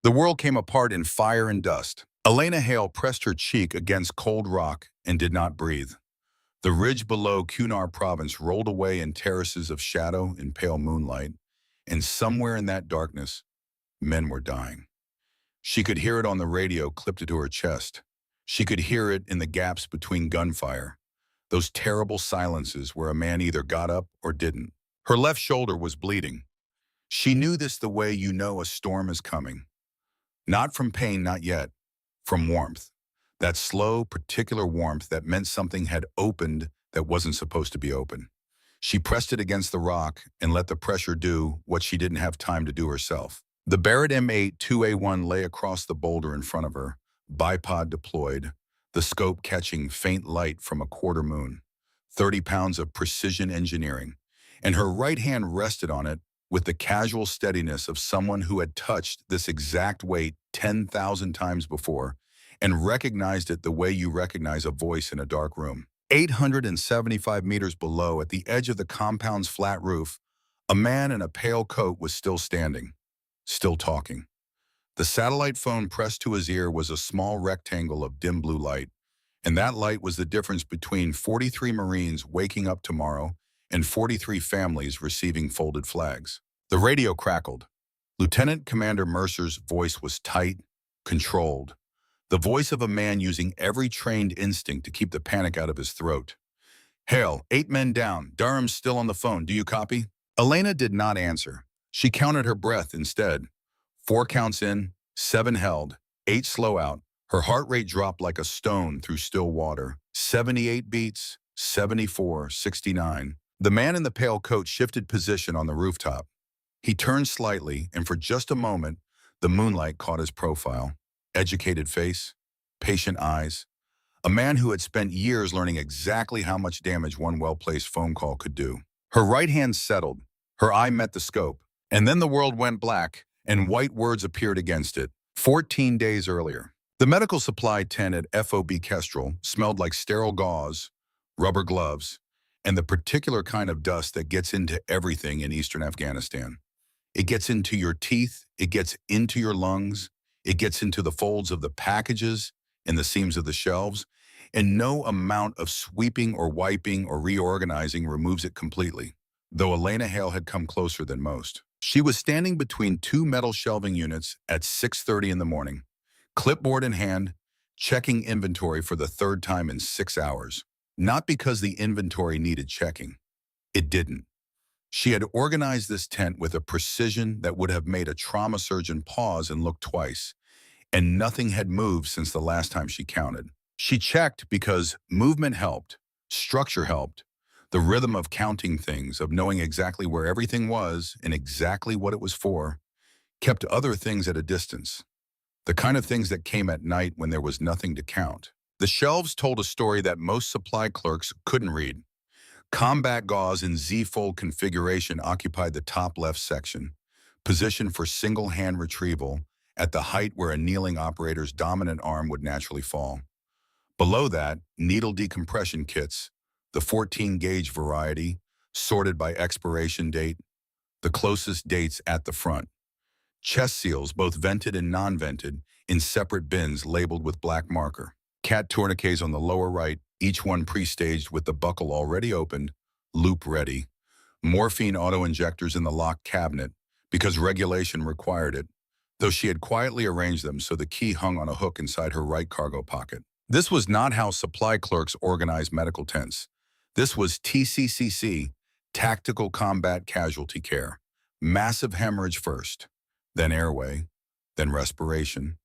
The world came apart in fire and dust. Elena Hale pressed her cheek against cold rock and did not breathe. The ridge below Kunar province rolled away in terraces of shadow in pale moonlight, and somewhere in that darkness, men were dying. She could hear it on the radio clipped to her chest. She could hear it in the gaps between gunfire, those terrible silences where a man either got up or didn't. Her left shoulder was bleeding. She knew this the way you know a storm is coming. Not from pain, not yet. From warmth. That slow, particular warmth that meant something had opened that wasn't supposed to be open. She pressed it against the rock and let the pressure do what she didn't have time to do herself. The Barrett M8 2A1 lay across the boulder in front of her, bipod deployed, the scope catching faint light from a quarter moon. 30 pounds of precision engineering, and her right hand rested on it with the casual steadiness of someone who had touched this exact weight 10,000 times before and recognized it the way you recognize a voice in a dark room. 875 meters below, at the edge of the compound's flat roof, a man in a pale coat was still standing, still talking. The satellite phone pressed to his ear was a small rectangle of dim blue light, and that light was the difference between 43 Marines waking up tomorrow and 43 families receiving folded flags. The radio crackled. Lieutenant Commander Mercer's voice was tight, controlled, the voice of a man using every trained instinct to keep the panic out of his throat. "Hale, 8 men down. Durham's still on the phone. Do you copy?" Elena did not answer. She counted her breath instead. 4 counts in, 7 held, 8 slow out. Her heart rate dropped like a stone through still water. 78 beats, 74, 69. The man in the pale coat shifted position on the rooftop. He turned slightly, and for just a moment, the moonlight caught his profile. Educated face, patient eyes. A man who had spent years learning exactly how much damage one well-placed phone call could do. Her right hand settled. Her eye met the scope. And then the world went black, and white words appeared against it. 14 days earlier. The medical supply tent at FOB Kestrel smelled like sterile gauze, rubber gloves, and the particular kind of dust that gets into everything in eastern Afghanistan. It gets into your teeth, it gets into your lungs, it gets into the folds of the packages and the seams of the shelves, and no amount of sweeping or wiping or reorganizing removes it completely, though Elena Hale had come closer than most. She was standing between 2 metal shelving units at 6:30 in the morning, clipboard in hand, checking inventory for the 3rd time in 6 hours. Not because the inventory needed checking. It didn't. She had organized this tent with a precision that would have made a trauma surgeon pause and look twice, and nothing had moved since the last time she counted. She checked because movement helped, structure helped, the rhythm of counting things, of knowing exactly where everything was and exactly what it was for, kept other things at a distance. The kind of things that came at night when there was nothing to count. The shelves told a story that most supply clerks couldn't read. Combat gauze in Z-fold configuration occupied the top left section, positioned for single-hand retrieval at the height where a kneeling operator's dominant arm would naturally fall. Below that, needle decompression kits, the 14-gauge variety, sorted by expiration date, the closest dates at the front. Chest seals, both vented and non-vented, in separate bins labeled with black marker. Cat tourniquets on the lower right, each one pre-staged with the buckle already opened, loop ready. Morphine auto-injectors in the locked cabinet, because regulation required it, though she had quietly arranged them so the key hung on a hook inside her right cargo pocket. This was not how supply clerks organized medical tents. This was TCCC, Tactical Combat Casualty Care. Massive hemorrhage first, then airway, then respiration,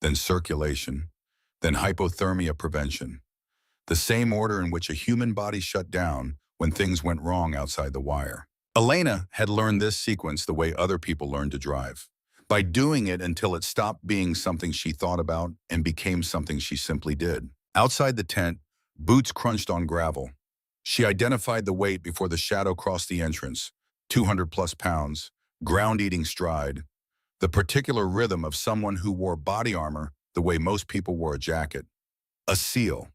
then circulation, then hypothermia prevention. The same order in which a human body shut down when things went wrong outside the wire. Elena had learned this sequence the way other people learned to drive, by doing it until it stopped being something she thought about and became something she simply did. Outside the tent, boots crunched on gravel. She identified the weight before the shadow crossed the entrance, 200+ pounds, ground-eating stride, the particular rhythm of someone who wore body armor the way most people wore a jacket. A SEAL.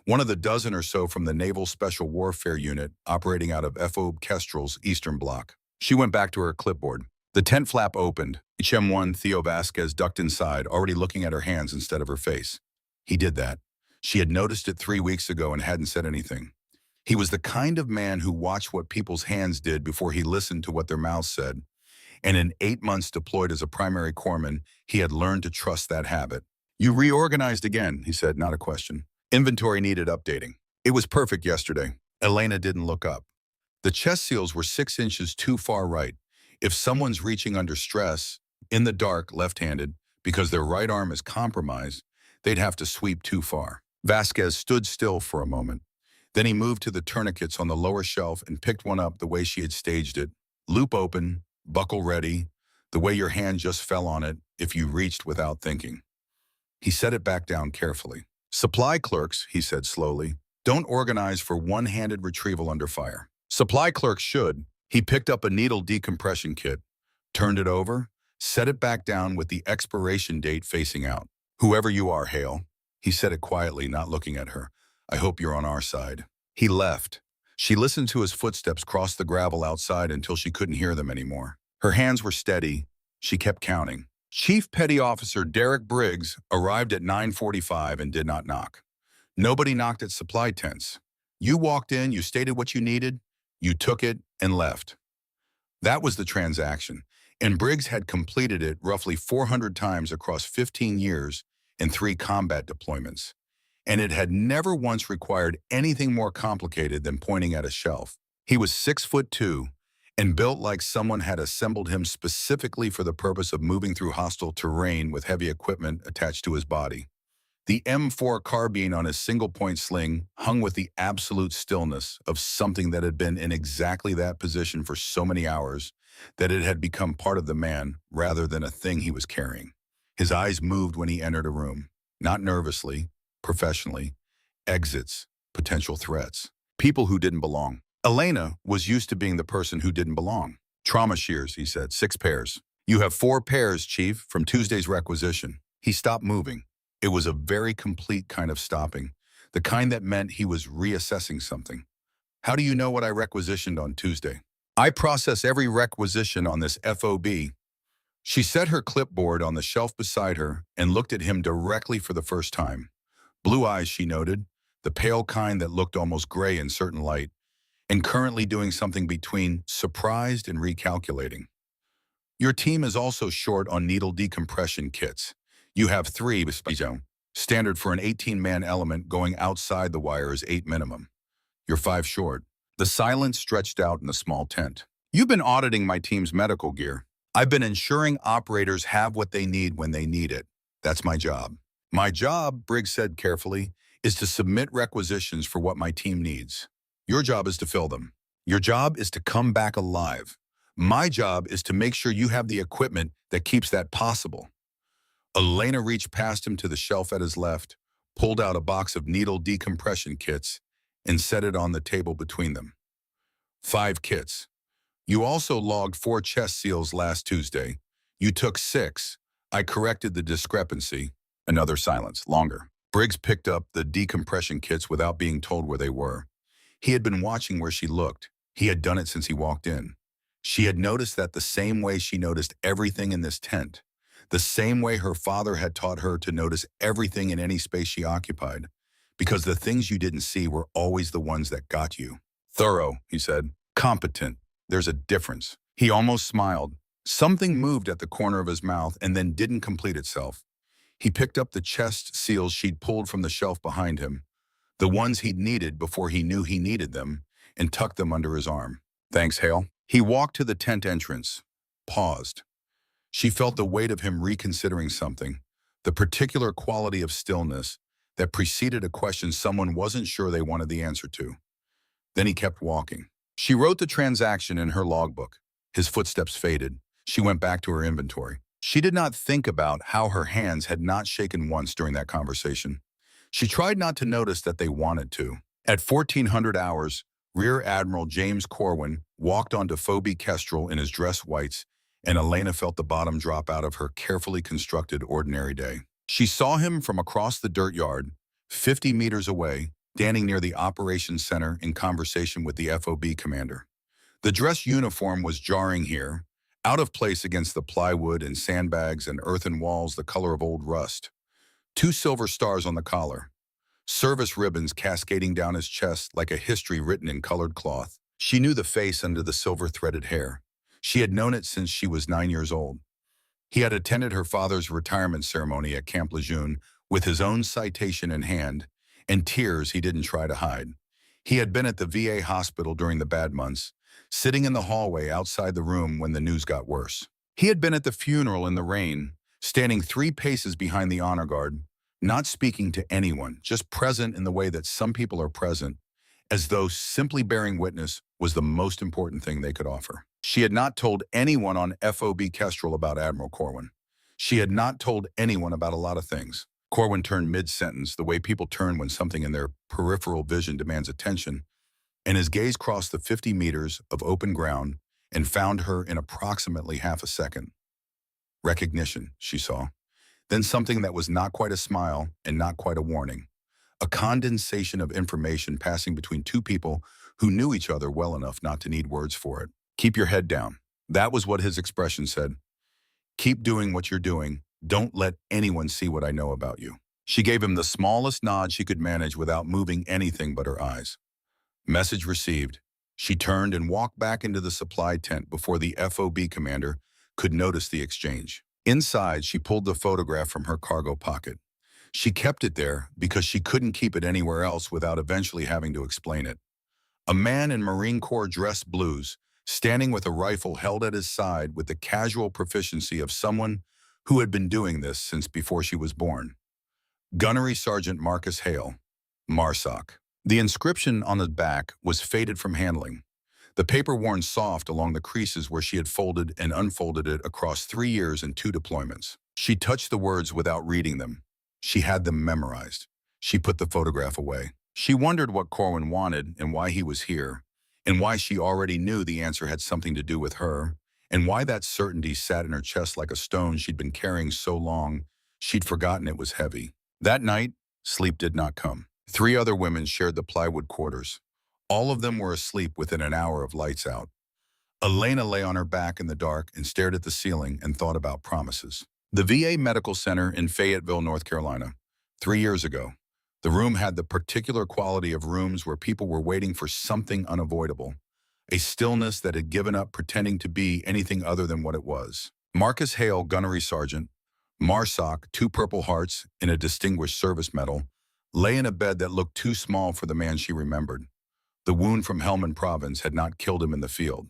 One of the dozen or so from the Naval Special Warfare Unit operating out of FOB Kestrel's Eastern Bloc. She went back to her clipboard. The tent flap opened. HM1 Theo Vasquez ducked inside, already looking at her hands instead of her face. He did that. She had noticed it 3 weeks ago and hadn't said anything. He was the kind of man who watched what people's hands did before he listened to what their mouths said. And in 8 months deployed as a primary corpsman, he had learned to trust that habit. You reorganized again, he said, not a question. Inventory needed updating. It was perfect yesterday. Elena didn't look up. The chest seals were 6 inches too far right. If someone's reaching under stress, in the dark, left-handed, because their right arm is compromised, they'd have to sweep too far. Vasquez stood still for a moment. Then he moved to the tourniquets on the lower shelf and picked one up the way she had staged it. Loop open, buckle ready, the way your hand just fell on it if you reached without thinking. He set it back down carefully. Supply clerks, he said slowly, don't organize for one-handed retrieval under fire. Supply clerks should. He picked up a needle decompression kit, turned it over, set it back down with the expiration date facing out. Whoever you are, Hale, he said it quietly, not looking at her. I hope you're on our side. He left. She listened to his footsteps cross the gravel outside until she couldn't hear them anymore. Her hands were steady. She kept counting. Chief Petty Officer Derek Briggs arrived at 9:45 and did not knock. Nobody knocked at supply tents. You walked in, you stated what you needed, you took it and left. That was the transaction, and Briggs had completed it roughly 400 times across 15 years in 3 combat deployments. And it had never once required anything more complicated than pointing at a shelf. He was 6'2" and built like someone had assembled him specifically for the purpose of moving through hostile terrain with heavy equipment attached to his body. The M4 carbine on his single-point sling hung with the absolute stillness of something that had been in exactly that position for so many hours that it had become part of the man rather than a thing he was carrying. His eyes moved when he entered a room, not nervously, professionally. Exits, potential threats, people who didn't belong. Elena was used to being the person who didn't belong. Trauma shears, he said, 6 pairs. You have 4 pairs, Chief, from Tuesday's requisition. He stopped moving. It was a very complete kind of stopping, the kind that meant he was reassessing something. How do you know what I requisitioned on Tuesday? I process every requisition on this FOB. She set her clipboard on the shelf beside her and looked at him directly for the first time. Blue eyes, she noted, the pale kind that looked almost gray in certain light, and currently doing something between surprised and recalculating. Your team is also short on needle decompression kits. You have 3, standard for an 18-man element going outside the wire is 8 minimum. You're 5 short. The silence stretched out in the small tent. You've been auditing my team's medical gear. I've been ensuring operators have what they need when they need it. That's my job. My job, Briggs said carefully, is to submit requisitions for what my team needs. Your job is to fill them. Your job is to come back alive. My job is to make sure you have the equipment that keeps that possible. Elena reached past him to the shelf at his left, pulled out a box of needle decompression kits, and set it on the table between them. 5 kits. You also logged 4 chest seals last Tuesday. You took 6. I corrected the discrepancy. Another silence, longer. Briggs picked up the decompression kits without being told where they were. He had been watching where she looked. He had done it since he walked in. She had noticed that the same way she noticed everything in this tent, the same way her father had taught her to notice everything in any space she occupied, because the things you didn't see were always the ones that got you. Thorough, he said. Competent. There's a difference. He almost smiled. Something moved at the corner of his mouth and then didn't complete itself. He picked up the chest seals she'd pulled from the shelf behind him, the ones he'd needed before he knew he needed them, and tucked them under his arm. Thanks, Hale. He walked to the tent entrance, paused. She felt the weight of him reconsidering something, the particular quality of stillness that preceded a question someone wasn't sure they wanted the answer to. Then he kept walking. She wrote the transaction in her logbook. His footsteps faded. She went back to her inventory. She did not think about how her hands had not shaken once during that conversation. She tried not to notice that they wanted to. At 1400 hours, Rear Admiral James Corwin walked onto Phoebe Kestrel in his dress whites, and Elena felt the bottom drop out of her carefully constructed ordinary day. She saw him from across the dirt yard, 50 meters away, standing near the operations center in conversation with the FOB commander. The dress uniform was jarring here, out of place against the plywood and sandbags and earthen walls the color of old rust. 2 silver stars on the collar, service ribbons cascading down his chest like a history written in colored cloth. She knew the face under the silver-threaded hair. She had known it since she was 9 years old. He had attended her father's retirement ceremony at Camp Lejeune with his own citation in hand and tears he didn't try to hide. He had been at the VA hospital during the bad months, sitting in the hallway outside the room when the news got worse. He had been at the funeral in the rain, standing 3 paces behind the honor guard, not speaking to anyone, just present in the way that some people are present, as though simply bearing witness was the most important thing they could offer. She had not told anyone on FOB Kestrel about Admiral Corwin. She had not told anyone about a lot of things. Corwin turned mid-sentence, the way people turn when something in their peripheral vision demands attention, and his gaze crossed the 50 meters of open ground and found her in approximately half a second. Recognition, she saw. Then something that was not quite a smile and not quite a warning. A condensation of information passing between 2 people who knew each other well enough not to need words for it. Keep your head down. That was what his expression said. Keep doing what you're doing. Don't let anyone see what I know about you. She gave him the smallest nod she could manage without moving anything but her eyes. Message received. She turned and walked back into the supply tent before the FOB commander could notice the exchange. Inside, she pulled the photograph from her cargo pocket. She kept it there because she couldn't keep it anywhere else without eventually having to explain it. A man in Marine Corps dress blues, standing with a rifle held at his side with the casual proficiency of someone who had been doing this since before she was born. Gunnery Sergeant Marcus Hale, MARSOC. The inscription on the back was faded from handling, the paper worn soft along the creases where she had folded and unfolded it across 3 years and 2 deployments. She touched the words without reading them. She had them memorized. She put the photograph away. She wondered what Corwin wanted and why he was here, and why she already knew the answer had something to do with her, and why that certainty sat in her chest like a stone she'd been carrying so long she'd forgotten it was heavy. That night, sleep did not come. 3 other women shared the plywood quarters. All of them were asleep within an hour of lights out. Elena lay on her back in the dark and stared at the ceiling and thought about promises. The VA Medical Center in Fayetteville, North Carolina, 3 years ago. The room had the particular quality of rooms where people were waiting for something unavoidable, a stillness that had given up pretending to be anything other than what it was. Marcus Hale, Gunnery Sergeant, MARSOC, 2 Purple Hearts and a Distinguished Service Medal, lay in a bed that looked too small for the man she remembered. The wound from Helmand Province had not killed him in the field.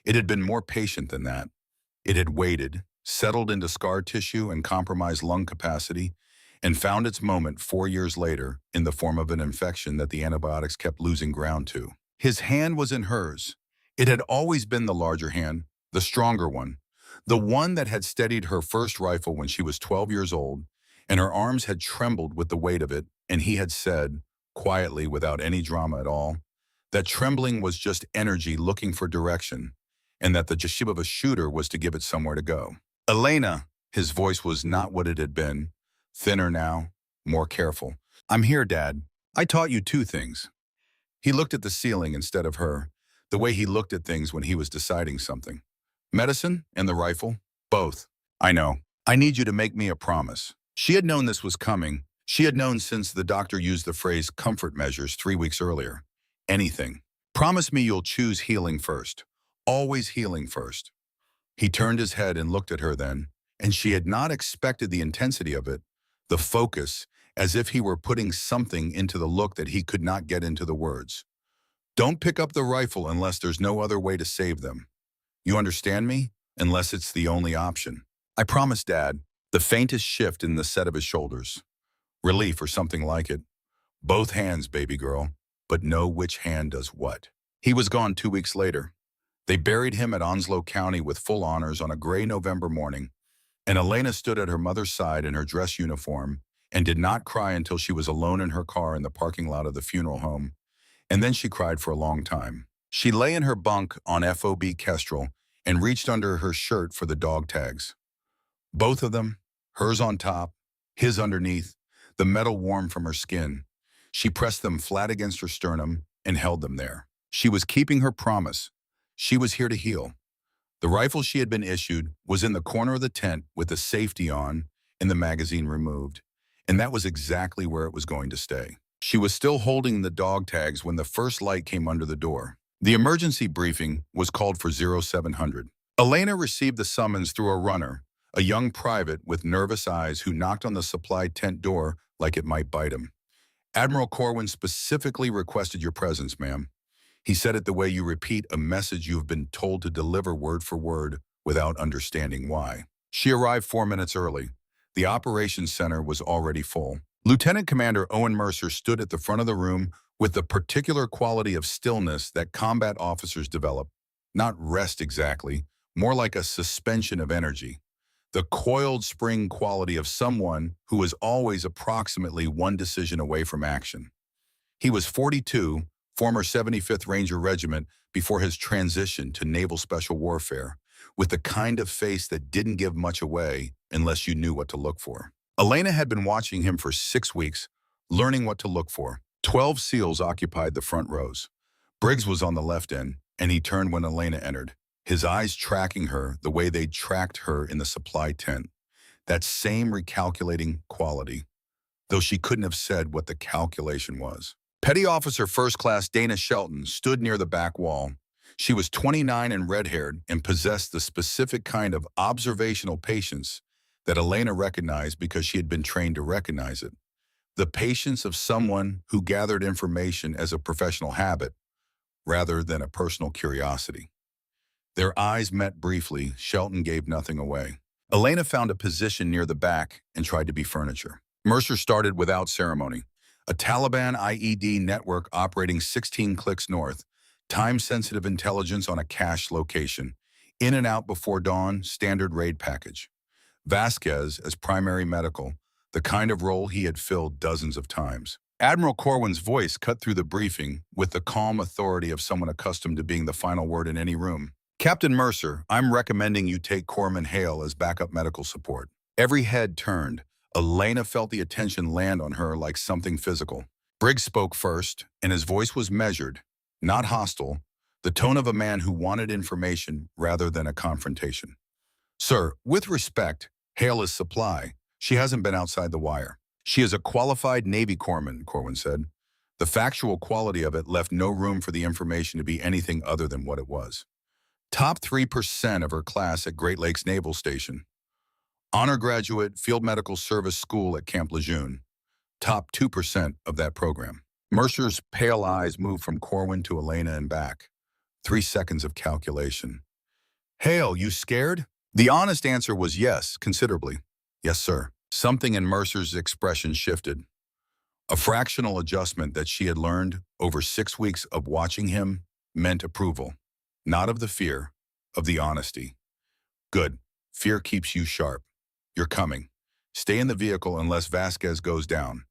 It had been more patient than that. It had waited, settled into scar tissue and compromised lung capacity, and found its moment 4 years later in the form of an infection that the antibiotics kept losing ground to. His hand was in hers. It had always been the larger hand, the stronger one, the one that had steadied her first rifle when she was 12 years old, and her arms had trembled with the weight of it, and he had said, quietly without any drama at all, that trembling was just energy looking for direction, and that the job of a shooter was to give it somewhere to go. Elena, his voice was not what it had been, thinner now, more careful. I'm here, Dad. I taught you 2 things. He looked at the ceiling instead of her, the way he looked at things when he was deciding something. Medicine and the rifle, both. I know. I need you to make me a promise. She had known this was coming. She had known since the doctor used the phrase comfort measures 3 weeks earlier. Anything. Promise me you'll choose healing first. Always healing first. He turned his head and looked at her then, and she had not expected the intensity of it, the focus, as if he were putting something into the look that he could not get into the words. Don't pick up the rifle unless there's no other way to save them. You understand me? Unless it's the only option. I promise, Dad. The faintest shift in the set of his shoulders. Relief or something like it. Both hands, baby girl, but know which hand does what. He was gone 2 weeks later. They buried him at Onslow County with full honors on a gray November morning, and Elena stood at her mother's side in her dress uniform and did not cry until she was alone in her car in the parking lot of the funeral home, and then she cried for a long time. She lay in her bunk on FOB Kestrel and reached under her shirt for the dog tags. Both of them, hers on top, his underneath, the metal warm from her skin. She pressed them flat against her sternum and held them there. She was keeping her promise. She was here to heal. The rifle she had been issued was in the corner of the tent with the safety on and the magazine removed, and that was exactly where it was going to stay. She was still holding the dog tags when the first light came under the door. The emergency briefing was called for 0700. Elena received the summons through a runner, a young private with nervous eyes who knocked on the supply tent door like it might bite him. Admiral Corwin specifically requested your presence, ma'am. He said it the way you repeat a message you have been told to deliver word for word without understanding why. She arrived 4 minutes early. The operations center was already full. Lieutenant Commander Owen Mercer stood at the front of the room with the particular quality of stillness that combat officers develop. Not rest exactly, more like a suspension of energy. The coiled spring quality of someone who is always approximately one decision away from action. He was 42, former 75th Ranger Regiment before his transition to Naval Special Warfare, with the kind of face that didn't give much away unless you knew what to look for. Elena had been watching him for 6 weeks, learning what to look for. 12 SEALs occupied the front rows. Briggs was on the left end, and he turned when Elena entered, his eyes tracking her the way they'd tracked her in the supply tent. That same recalculating quality, though she couldn't have said what the calculation was. Petty Officer First Class Dana Shelton stood near the back wall. She was 29 and red-haired and possessed the specific kind of observational patience that Elena recognized because she had been trained to recognize it. The patience of someone who gathered information as a professional habit rather than a personal curiosity. Their eyes met briefly. Shelton gave nothing away. Elena found a position near the back and tried to be furniture. Mercer started without ceremony. A Taliban IED network operating 16 clicks north, time-sensitive intelligence on a cache location, in and out before dawn, standard raid package. Vasquez as primary medical, the kind of role he had filled dozens of times. Admiral Corwin's voice cut through the briefing with the calm authority of someone accustomed to being the final word in any room. Captain Mercer, I'm recommending you take Corpsman Hale as backup medical support. Every head turned. Elena felt the attention land on her like something physical. Briggs spoke first, and his voice was measured, not hostile, the tone of a man who wanted information rather than a confrontation. Sir, with respect, Hale is supply. She hasn't been outside the wire. She is a qualified Navy corpsman, Corwin said. The factual quality of it left no room for the information to be anything other than what it was. Top 3% of her class at Great Lakes Naval Station. Honor graduate, Field Medical Service School at Camp Lejeune. Top 2% of that program. Mercer's pale eyes moved from Corwin to Elena and back. 3 seconds of calculation. Hale, you scared? The honest answer was yes, considerably. Yes, sir. Something in Mercer's expression shifted. A fractional adjustment that she had learned over 6 weeks of watching him meant approval. Not of the fear, of the honesty. Good. Fear keeps you sharp. You're coming. Stay in the vehicle unless Vasquez goes down.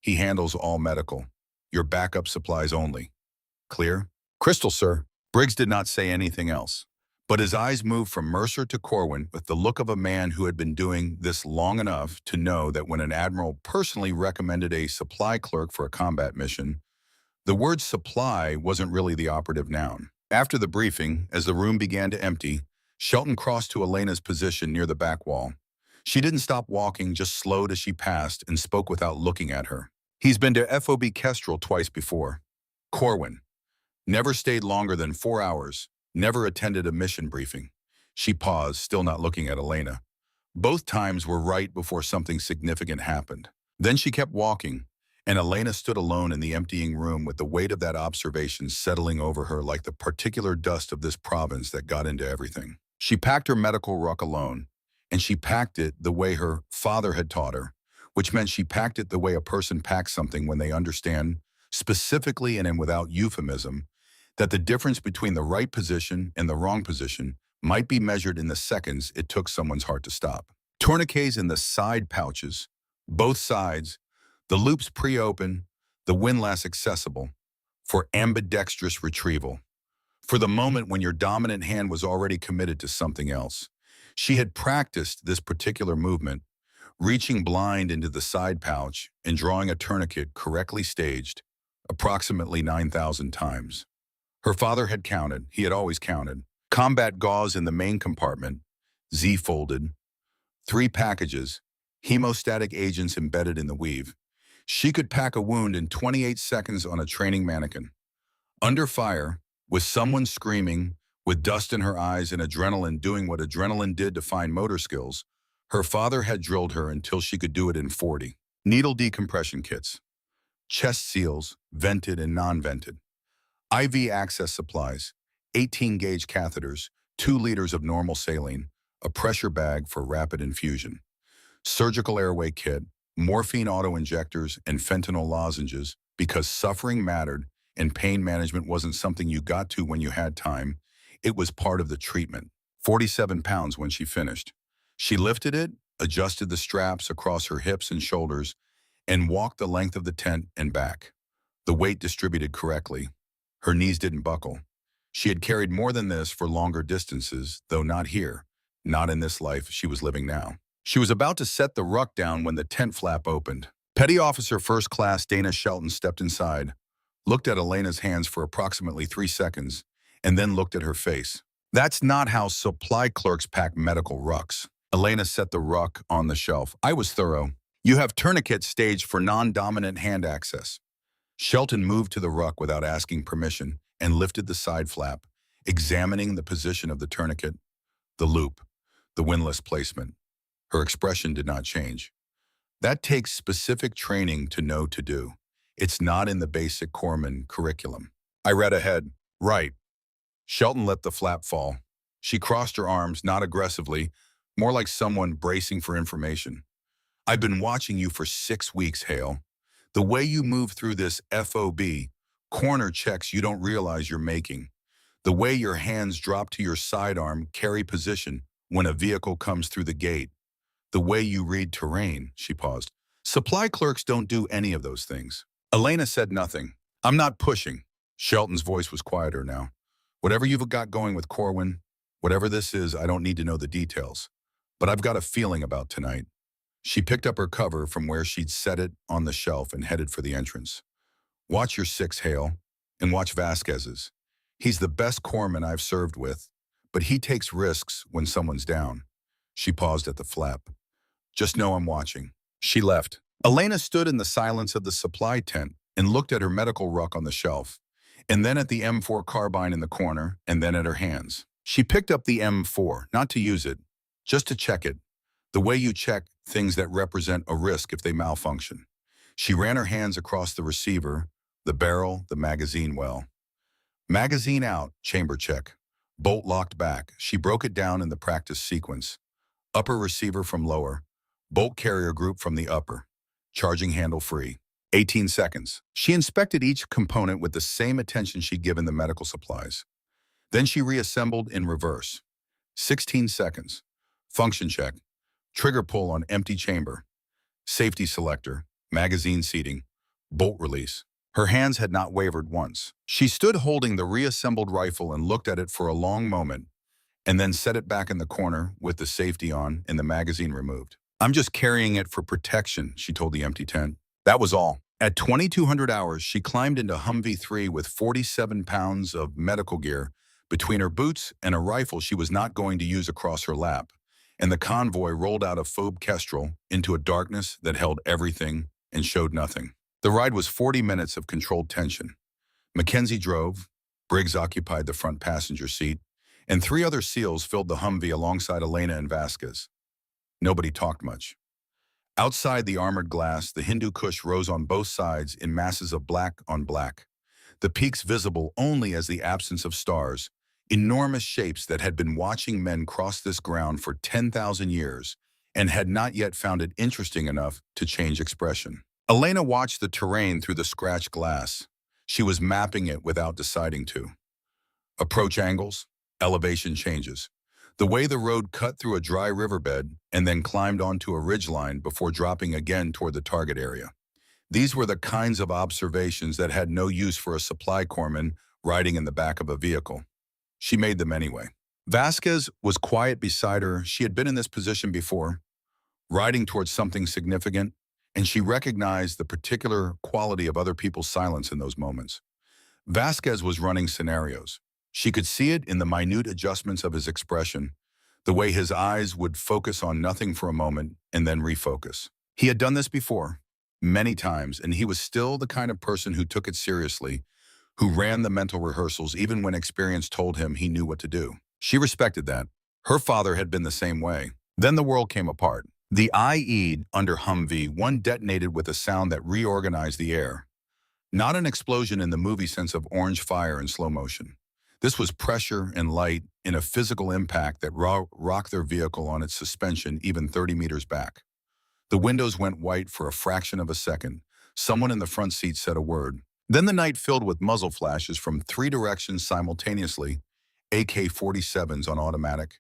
He handles all medical. Your backup supplies only. Clear? Crystal, sir. Briggs did not say anything else, but his eyes moved from Mercer to Corwin with the look of a man who had been doing this long enough to know that when an admiral personally recommended a supply clerk for a combat mission, the word supply wasn't really the operative noun. After the briefing, as the room began to empty, Shelton crossed to Elena's position near the back wall. She didn't stop walking, just slowed as she passed and spoke without looking at her. He's been to FOB Kestrel twice before. Corwin. Never stayed longer than 4 hours. Never attended a mission briefing. She paused, still not looking at Elena. Both times were right before something significant happened. Then she kept walking, and Elena stood alone in the emptying room with the weight of that observation settling over her like the particular dust of this province that got into everything. She packed her medical ruck alone, and she packed it the way her father had taught her, which meant she packed it the way a person packs something when they understand, specifically and without euphemism, that the difference between the right position and the wrong position might be measured in the seconds it took someone's heart to stop. Tourniquets in the side pouches, both sides, the loops pre-open, the windlass accessible, for ambidextrous retrieval. For the moment when your dominant hand was already committed to something else. She had practiced this particular movement, reaching blind into the side pouch and drawing a tourniquet correctly staged, approximately 9,000 times. Her father had counted, he had always counted, Combat gauze in the main compartment, Z-folded, 3 packages, hemostatic agents embedded in the weave. She could pack a wound in 28 seconds on a training mannequin. Under fire, with someone screaming, with dust in her eyes and adrenaline doing what adrenaline did to fine motor skills, her father had drilled her until she could do it in 40. Needle decompression kits, chest seals, vented and non-vented. IV access supplies, 18-gauge catheters, 2 liters of normal saline, a pressure bag for rapid infusion. Surgical airway kit, morphine auto-injectors, and fentanyl lozenges, because suffering mattered and pain management wasn't something you got to when you had time. It was part of the treatment. 47 pounds when she finished. She lifted it, adjusted the straps across her hips and shoulders, and walked the length of the tent and back. The weight distributed correctly. Her knees didn't buckle. She had carried more than this for longer distances, though not here, not in this life she was living now. She was about to set the ruck down when the tent flap opened. Petty Officer First Class Dana Shelton stepped inside, looked at Elena's hands for approximately 3 seconds, and then looked at her face. That's not how supply clerks pack medical rucks. Elena set the ruck on the shelf. I was thorough. You have tourniquets staged for non-dominant hand access. Shelton moved to the ruck without asking permission and lifted the side flap, examining the position of the tourniquet, the loop, the windlass placement. Her expression did not change. That takes specific training to know to do. It's not in the basic corpsman curriculum. I read ahead. Right. Shelton let the flap fall. She crossed her arms, not aggressively, more like someone bracing for information. I've been watching you for 6 weeks, Hale. The way you move through this FOB, corner checks you don't realize you're making. The way your hands drop to your sidearm, carry position when a vehicle comes through the gate. The way you read terrain, she paused. Supply clerks don't do any of those things. Elena said nothing. I'm not pushing. Shelton's voice was quieter now. Whatever you've got going with Corwin, whatever this is, I don't need to know the details. But I've got a feeling about tonight. She picked up her cover from where she'd set it on the shelf and headed for the entrance. Watch your 6, Hale, and watch Vasquez's. He's the best corpsman I've served with, but he takes risks when someone's down. She paused at the flap. Just know I'm watching. She left. Elena stood in the silence of the supply tent and looked at her medical ruck on the shelf, and then at the M4 carbine in the corner, and then at her hands. She picked up the M4, not to use it, just to check it, the way you check things that represent a risk if they malfunction. She ran her hands across the receiver, the barrel, the magazine well. Magazine out, chamber check. Bolt locked back. She broke it down in the practice sequence. Upper receiver from lower. Bolt carrier group from the upper. Charging handle free. 18 seconds. She inspected each component with the same attention she'd given the medical supplies. Then she reassembled in reverse. 16 seconds. Function check. Trigger pull on empty chamber. Safety selector. Magazine seating. Bolt release. Her hands had not wavered once. She stood holding the reassembled rifle and looked at it for a long moment, and then set it back in the corner with the safety on and the magazine removed. I'm just carrying it for protection, she told the empty tent. That was all. At 2200 hours, she climbed into Humvee 3 with 47 pounds of medical gear between her boots and a rifle she was not going to use across her lap, and the convoy rolled out of Phobe Kestrel into a darkness that held everything and showed nothing. The ride was 40 minutes of controlled tension. Mackenzie drove, Briggs occupied the front passenger seat, and 3 other SEALs filled the Humvee alongside Elena and Vasquez. Nobody talked much. Outside the armored glass, the Hindu Kush rose on both sides in masses of black on black, the peaks visible only as the absence of stars, enormous shapes that had been watching men cross this ground for 10,000 years and had not yet found it interesting enough to change expression. Elena watched the terrain through the scratched glass. She was mapping it without deciding to. Approach angles, elevation changes. The way the road cut through a dry riverbed and then climbed onto a ridgeline before dropping again toward the target area. These were the kinds of observations that had no use for a supply corpsman riding in the back of a vehicle. She made them anyway. Vasquez was quiet beside her. She had been in this position before, riding towards something significant, and she recognized the particular quality of other people's silence in those moments. Vasquez was running scenarios. She could see it in the minute adjustments of his expression, the way his eyes would focus on nothing for a moment and then refocus. He had done this before, many times, and he was still the kind of person who took it seriously, who ran the mental rehearsals even when experience told him he knew what to do. She respected that. Her father had been the same way. Then the world came apart. The IE'd under Humvee, one detonated with a sound that reorganized the air. Not an explosion in the movie sense of orange fire in slow motion. This was pressure and light in a physical impact that rocked their vehicle on its suspension even 30 meters back. The windows went white for a fraction of a second. Someone in the front seat said a word. Then the night filled with muzzle flashes from 3 directions simultaneously, AK-47s on automatic,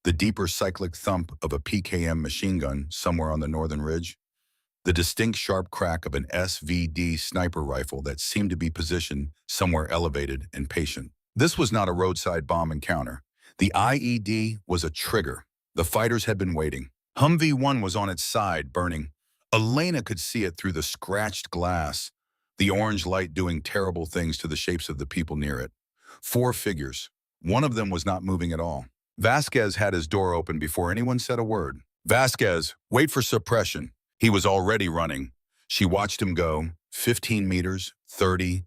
the deeper cyclic thump of a PKM machine gun somewhere on the northern ridge, the distinct sharp crack of an SVD sniper rifle that seemed to be positioned somewhere elevated and patient. This was not a roadside bomb encounter. The IED was a trigger. The fighters had been waiting. Humvee 1 was on its side, burning. Elena could see it through the scratched glass, the orange light doing terrible things to the shapes of the people near it. 4 figures. One of them was not moving at all. Vasquez had his door open before anyone said a word. Vasquez, wait for suppression. He was already running. She watched him go, 15 meters, 30,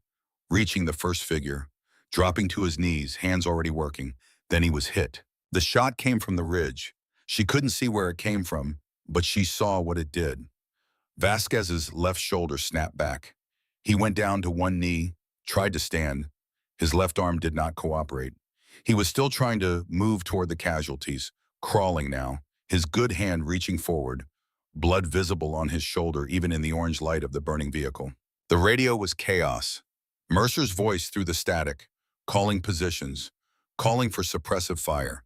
reaching the first figure, dropping to his knees, hands already working. Then he was hit. The shot came from the ridge. She couldn't see where it came from, but she saw what it did. Vasquez's left shoulder snapped back. He went down to one knee, tried to stand. His left arm did not cooperate. He was still trying to move toward the casualties, crawling now, his good hand reaching forward, blood visible on his shoulder even in the orange light of the burning vehicle. The radio was chaos. Mercer's voice through the static, calling positions, calling for suppressive fire.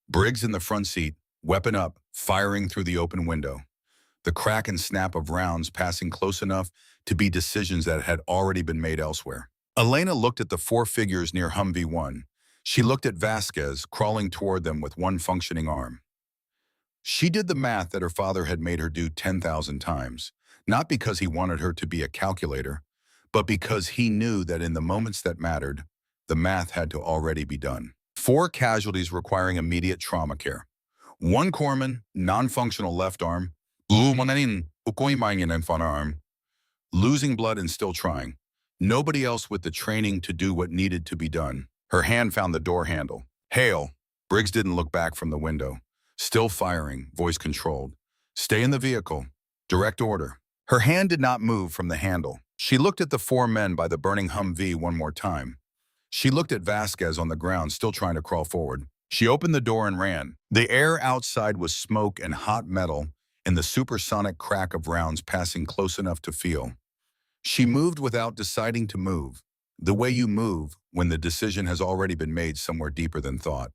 Briggs in the front seat, weapon up, firing through the open window. The crack and snap of rounds passing close enough to be decisions that had already been made elsewhere. Elena looked at the 4 figures near Humvee 1. She looked at Vasquez, crawling toward them with one functioning arm. She did the math that her father had made her do 10,000 times, not because he wanted her to be a calculator, but because he knew that in the moments that mattered, the math had to already be done. 4 casualties requiring immediate trauma care. 1 corpsman, non-functional left arm, losing blood and still trying. Nobody else with the training to do what needed to be done. Her hand found the door handle. Hale. Briggs didn't look back from the window. Still firing, voice controlled. Stay in the vehicle. Direct order. Her hand did not move from the handle. She looked at the 4 men by the burning Humvee one more time. She looked at Vasquez on the ground, still trying to crawl forward. She opened the door and ran. The air outside was smoke and hot metal, and the supersonic crack of rounds passing close enough to feel. She moved without deciding to move, the way you move when the decision has already been made somewhere deeper than thought.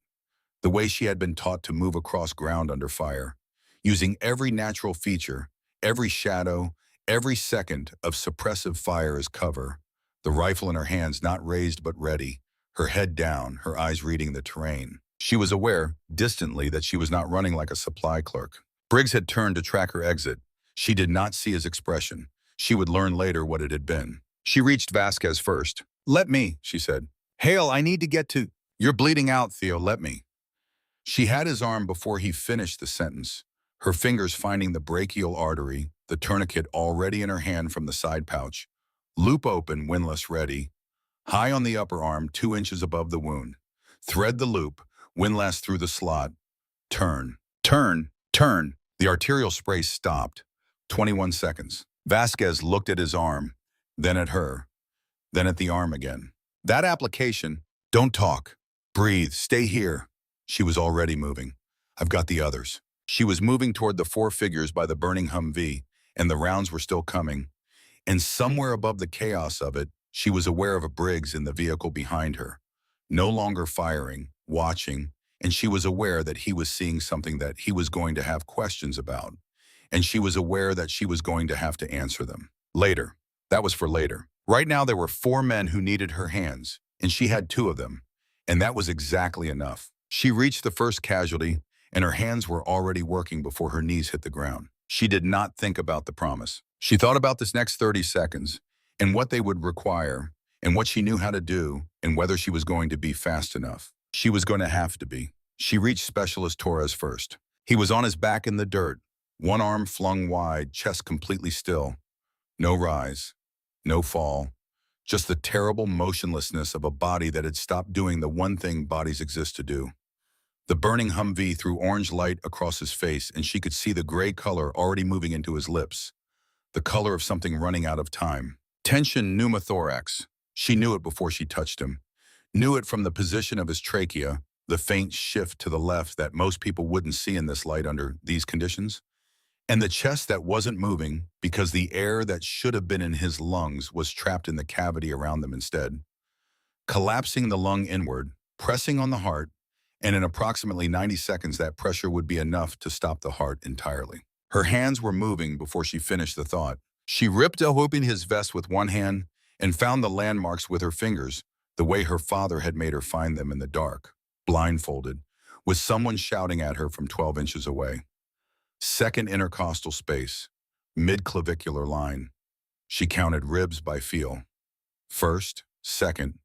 The way she had been taught to move across ground under fire, using every natural feature, every shadow, every second of suppressive fire as cover, the rifle in her hands not raised but ready, her head down, her eyes reading the terrain. She was aware, distantly, that she was not running like a supply clerk. Briggs had turned to track her exit. She did not see his expression. She would learn later what it had been. She reached Vasquez first. Let me, she said. Hale, I need to get to... You're bleeding out, Theo, let me. She had his arm before he finished the sentence, her fingers finding the brachial artery, the tourniquet already in her hand from the side pouch. Loop open, windlass ready. High on the upper arm, 2 inches above the wound. Thread the loop, windlass through the slot. Turn, turn, turn. The arterial spray stopped. 21 seconds. Vasquez looked at his arm, then at her, then at the arm again. That application, don't talk. Breathe, stay here. She was already moving. I've got the others. She was moving toward the 4 figures by the burning Humvee, and the rounds were still coming. And somewhere above the chaos of it, she was aware of a Briggs in the vehicle behind her, no longer firing, watching, and she was aware that he was seeing something that he was going to have questions about, and she was aware that she was going to have to answer them. Later. That was for later. Right now there were 4 men who needed her hands, and she had 2 of them, and that was exactly enough. She reached the first casualty, and her hands were already working before her knees hit the ground. She did not think about the promise. She thought about this next 30 seconds, and what they would require, and what she knew how to do, and whether she was going to be fast enough. She was going to have to be. She reached Specialist Torres first. He was on his back in the dirt, one arm flung wide, chest completely still. No rise, no fall, just the terrible motionlessness of a body that had stopped doing the one thing bodies exist to do. The burning Humvee threw orange light across his face, and she could see the gray color already moving into his lips, the color of something running out of time. Tension pneumothorax. She knew it before she touched him. Knew it from the position of his trachea, the faint shift to the left that most people wouldn't see in this light under these conditions. And the chest that wasn't moving because the air that should have been in his lungs was trapped in the cavity around them instead. Collapsing the lung inward, pressing on the heart, and in approximately 90 seconds that pressure would be enough to stop the heart entirely. Her hands were moving before she finished the thought. She ripped open his vest with one hand and found the landmarks with her fingers, the way her father had made her find them in the dark, blindfolded, with someone shouting at her from 12 inches away. Second intercostal space, mid-clavicular line. She counted ribs by feel. First, second,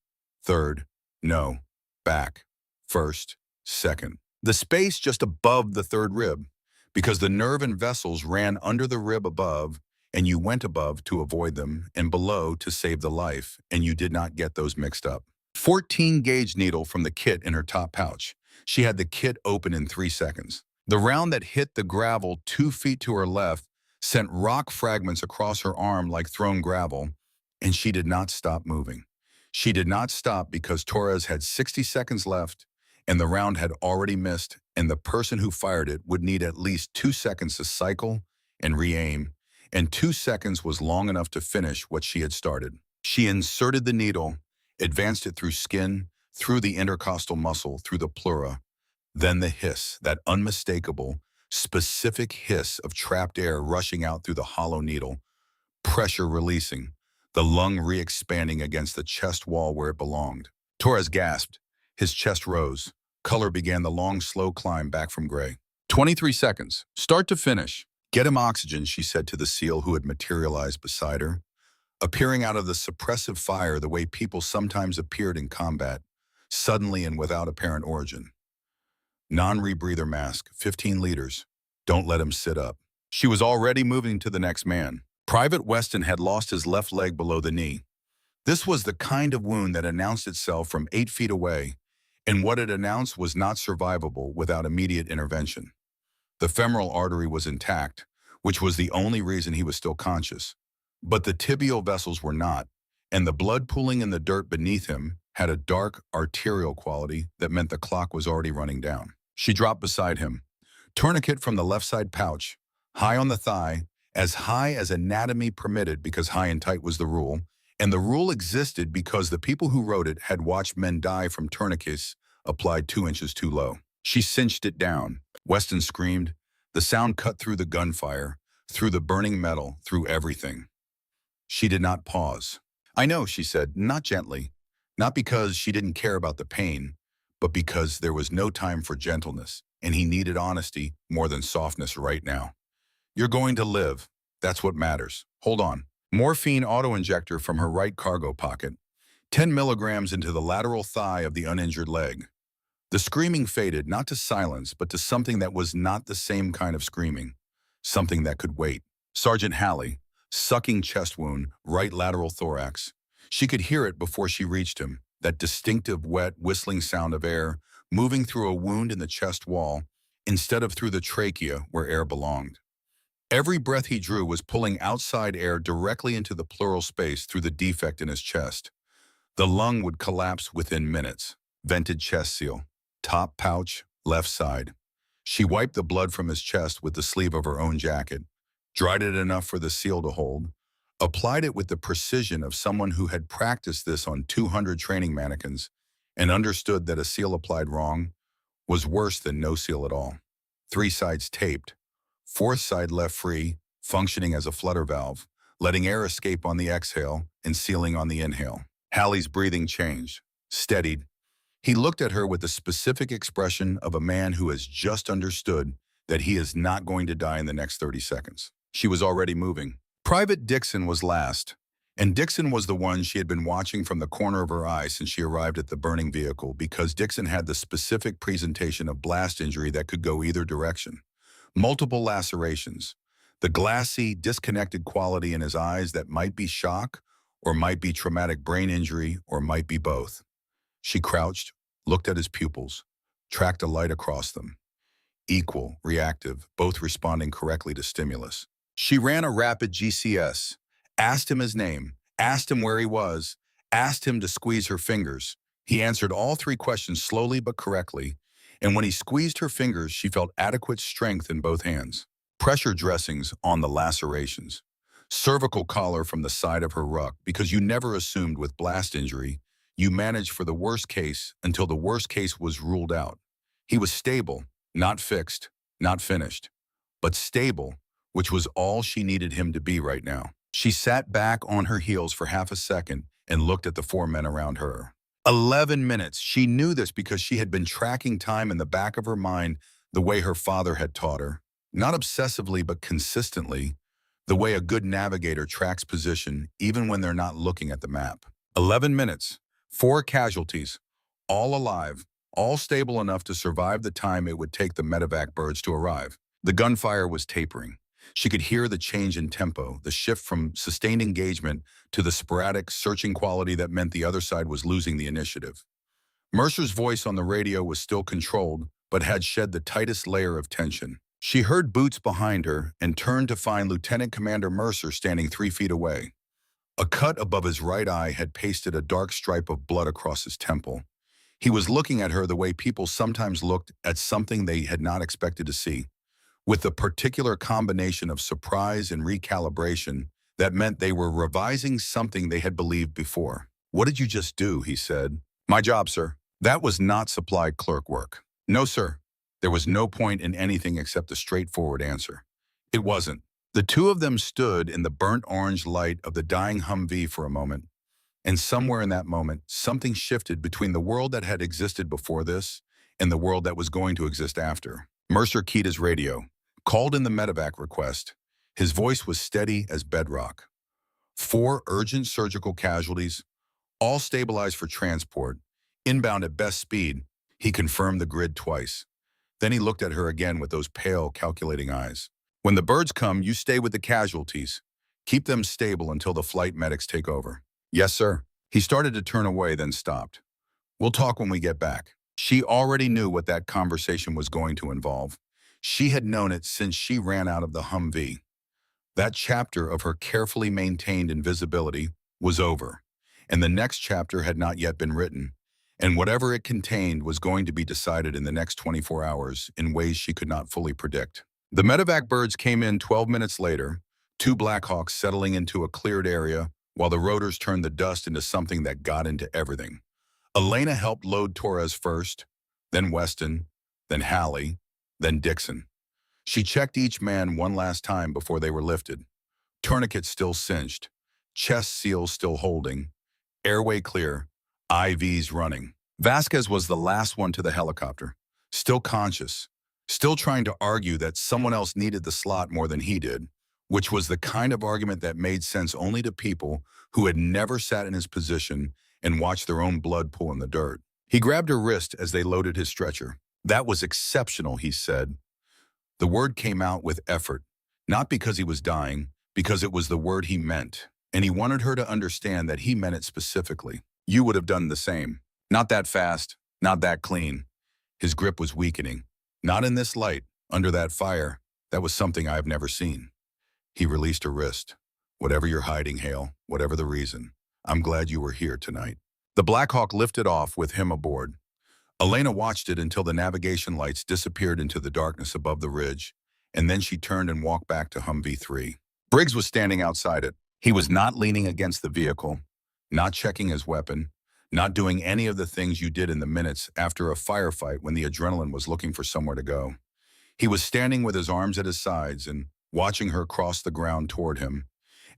third, no, back, first, second. The space just above the third rib, because the nerve and vessels ran under the rib above, and you went above to avoid them, and below to save the life, and you did not get those mixed up. 14-gauge needle from the kit in her top pouch. She had the kit open in 3 seconds. The round that hit the gravel 2 feet to her left sent rock fragments across her arm like thrown gravel, and she did not stop moving. She did not stop because Torres had 60 seconds left, and the round had already missed, and the person who fired it would need at least 2 seconds to cycle and re-aim, and 2 seconds was long enough to finish what she had started. She inserted the needle, advanced it through skin, through the intercostal muscle, through the pleura. Then the hiss, that unmistakable, specific hiss of trapped air rushing out through the hollow needle, pressure releasing, the lung re-expanding against the chest wall where it belonged. Torres gasped. His chest rose. Color began the long, slow climb back from gray. 23 seconds, start to finish. Get him oxygen, she said to the SEAL who had materialized beside her, appearing out of the suppressive fire the way people sometimes appeared in combat, suddenly and without apparent origin. Non-rebreather mask, 15 liters. Don't let him sit up. She was already moving to the next man. Private Weston had lost his left leg below the knee. This was the kind of wound that announced itself from 8 feet away, and what it announced was not survivable without immediate intervention. The femoral artery was intact, which was the only reason he was still conscious. But the tibial vessels were not, and the blood pooling in the dirt beneath him had a dark arterial quality that meant the clock was already running down. She dropped beside him. Tourniquet from the left side pouch, high on the thigh, as high as anatomy permitted because high and tight was the rule, and the rule existed because the people who wrote it had watched men die from tourniquets applied 2 inches too low. She cinched it down. Weston screamed. The sound cut through the gunfire, through the burning metal, through everything. She did not pause. I know, she said, not gently, not because she didn't care about the pain, but because there was no time for gentleness, and he needed honesty more than softness right now. You're going to live. That's what matters. Hold on. Morphine auto-injector from her right cargo pocket, 10 milligrams into the lateral thigh of the uninjured leg. The screaming faded, not to silence, but to something that was not the same kind of screaming, something that could wait. Sergeant Hale, sucking chest wound, right lateral thorax. She could hear it before she reached him, that distinctive wet, whistling sound of air moving through a wound in the chest wall instead of through the trachea where air belonged. Every breath he drew was pulling outside air directly into the pleural space through the defect in his chest. The lung would collapse within minutes. Vented chest seal. Top pouch, left side. She wiped the blood from his chest with the sleeve of her own jacket, dried it enough for the seal to hold, applied it with the precision of someone who had practiced this on 200 training mannequins and understood that a seal applied wrong was worse than no seal at all. 3 sides taped, 4th side left free, functioning as a flutter valve, letting air escape on the exhale and sealing on the inhale. Halley's breathing changed, steadied. He looked at her with the specific expression of a man who has just understood that he is not going to die in the next 30 seconds. She was already moving. Private Dixon was last, And Dixon was the one she had been watching from the corner of her eye since she arrived at the burning vehicle, because Dixon had the specific presentation of blast injury that could go either direction. Multiple lacerations, the glassy, disconnected quality in his eyes that might be shock, or might be traumatic brain injury, or might be both. She crouched, looked at his pupils, tracked a light across them. Equal, reactive, both responding correctly to stimulus. She ran a rapid GCS, asked him his name, asked him where he was, asked him to squeeze her fingers. He answered all three questions slowly but correctly, and when he squeezed her fingers, she felt adequate strength in both hands. Pressure dressings on the lacerations. Cervical collar from the side of her ruck, because you never assumed with blast injury, you managed for the worst case until the worst case was ruled out. He was stable, not fixed, not finished, but stable, which was all she needed him to be right now. She sat back on her heels for half a second and looked at the four men around her. 11 minutes. She knew this because she had been tracking time in the back of her mind the way her father had taught her. Not obsessively, but consistently, the way a good navigator tracks position even when they're not looking at the map. 11 minutes, 4 casualties, all alive, all stable enough to survive the time it would take the medevac birds to arrive. The gunfire was tapering. She could hear the change in tempo, the shift from sustained engagement to the sporadic, searching quality that meant the other side was losing the initiative. Mercer's voice on the radio was still controlled, but had shed the tightest layer of tension. She heard boots behind her and turned to find Lieutenant Commander Mercer standing 3 feet away. A cut above his right eye had pasted a dark stripe of blood across his temple. He was looking at her the way people sometimes looked at something they had not expected to see, with a particular combination of surprise and recalibration that meant they were revising something they had believed before. "What did you just do?" he said. "My job, sir." That was not supply clerk work. "No, sir." There was no point in anything except a straightforward answer. It wasn't. The two of them stood in the burnt orange light of the dying Humvee for a moment, and somewhere in that moment, something shifted between the world that had existed before this and the world that was going to exist after. Mercer keyed his radio, called in the medevac request. His voice was steady as bedrock. 4 urgent surgical casualties, all stabilized for transport, inbound at best speed. He confirmed the grid twice. Then he looked at her again with those pale, calculating eyes. "When the birds come, you stay with the casualties. Keep them stable until the flight medics take over." "Yes, sir." He started to turn away, then stopped. "We'll talk when we get back." She already knew what that conversation was going to involve. She had known it since she ran out of the Humvee. That chapter of her carefully maintained invisibility was over, and the next chapter had not yet been written, and whatever it contained was going to be decided in the next 24 hours in ways she could not fully predict. The medevac birds came in 12 minutes later, 2 Blackhawks settling into a cleared area while the rotors turned the dust into something that got into everything. Elena helped load Torres first, then Weston, then Hale, then Dixon. She checked each man one last time before they were lifted. Tourniquets still cinched, chest seals still holding, airway clear, IVs running. Vasquez was the last one to the helicopter, still conscious, still trying to argue that someone else needed the slot more than he did, which was the kind of argument that made sense only to people who had never sat in his position and watched their own blood pool in the dirt. He grabbed her wrist as they loaded his stretcher. "That was exceptional," he said. The word came out with effort, not because he was dying, because it was the word he meant, and he wanted her to understand that he meant it specifically. "You would have done the same. Not that fast, not that clean." His grip was weakening. "Not in this light, under that fire. That was something I have never seen." He released her wrist. "Whatever you're hiding, Hale, whatever the reason, I'm glad you were here tonight." The Black Hawk lifted off with him aboard. Elena watched it until the navigation lights disappeared into the darkness above the ridge, and then she turned and walked back to Humvee 3. Briggs was standing outside it. He was not leaning against the vehicle, not checking his weapon, not doing any of the things you did in the minutes after a firefight when the adrenaline was looking for somewhere to go. He was standing with his arms at his sides and watching her cross the ground toward him,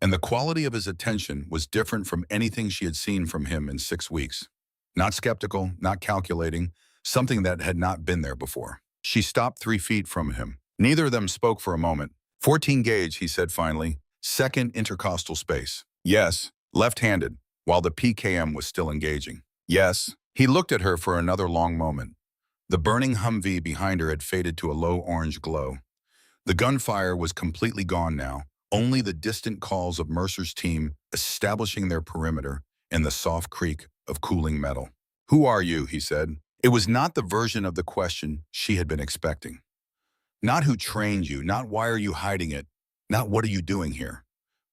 and the quality of his attention was different from anything she had seen from him in 6 weeks. Not skeptical, not calculating, something that had not been there before. She stopped 3 feet from him. Neither of them spoke for a moment. 14 gauge, he said finally. Second intercostal space. Yes. left-handed, while the PKM was still engaging. Yes. He looked at her for another long moment. The burning Humvee behind her had faded to a low orange glow. The gunfire was completely gone now, only the distant calls of Mercer's team establishing their perimeter and the soft creak of cooling metal. "Who are you?" he said. It was not the version of the question she had been expecting. Not who trained you, not why are you hiding it, not what are you doing here.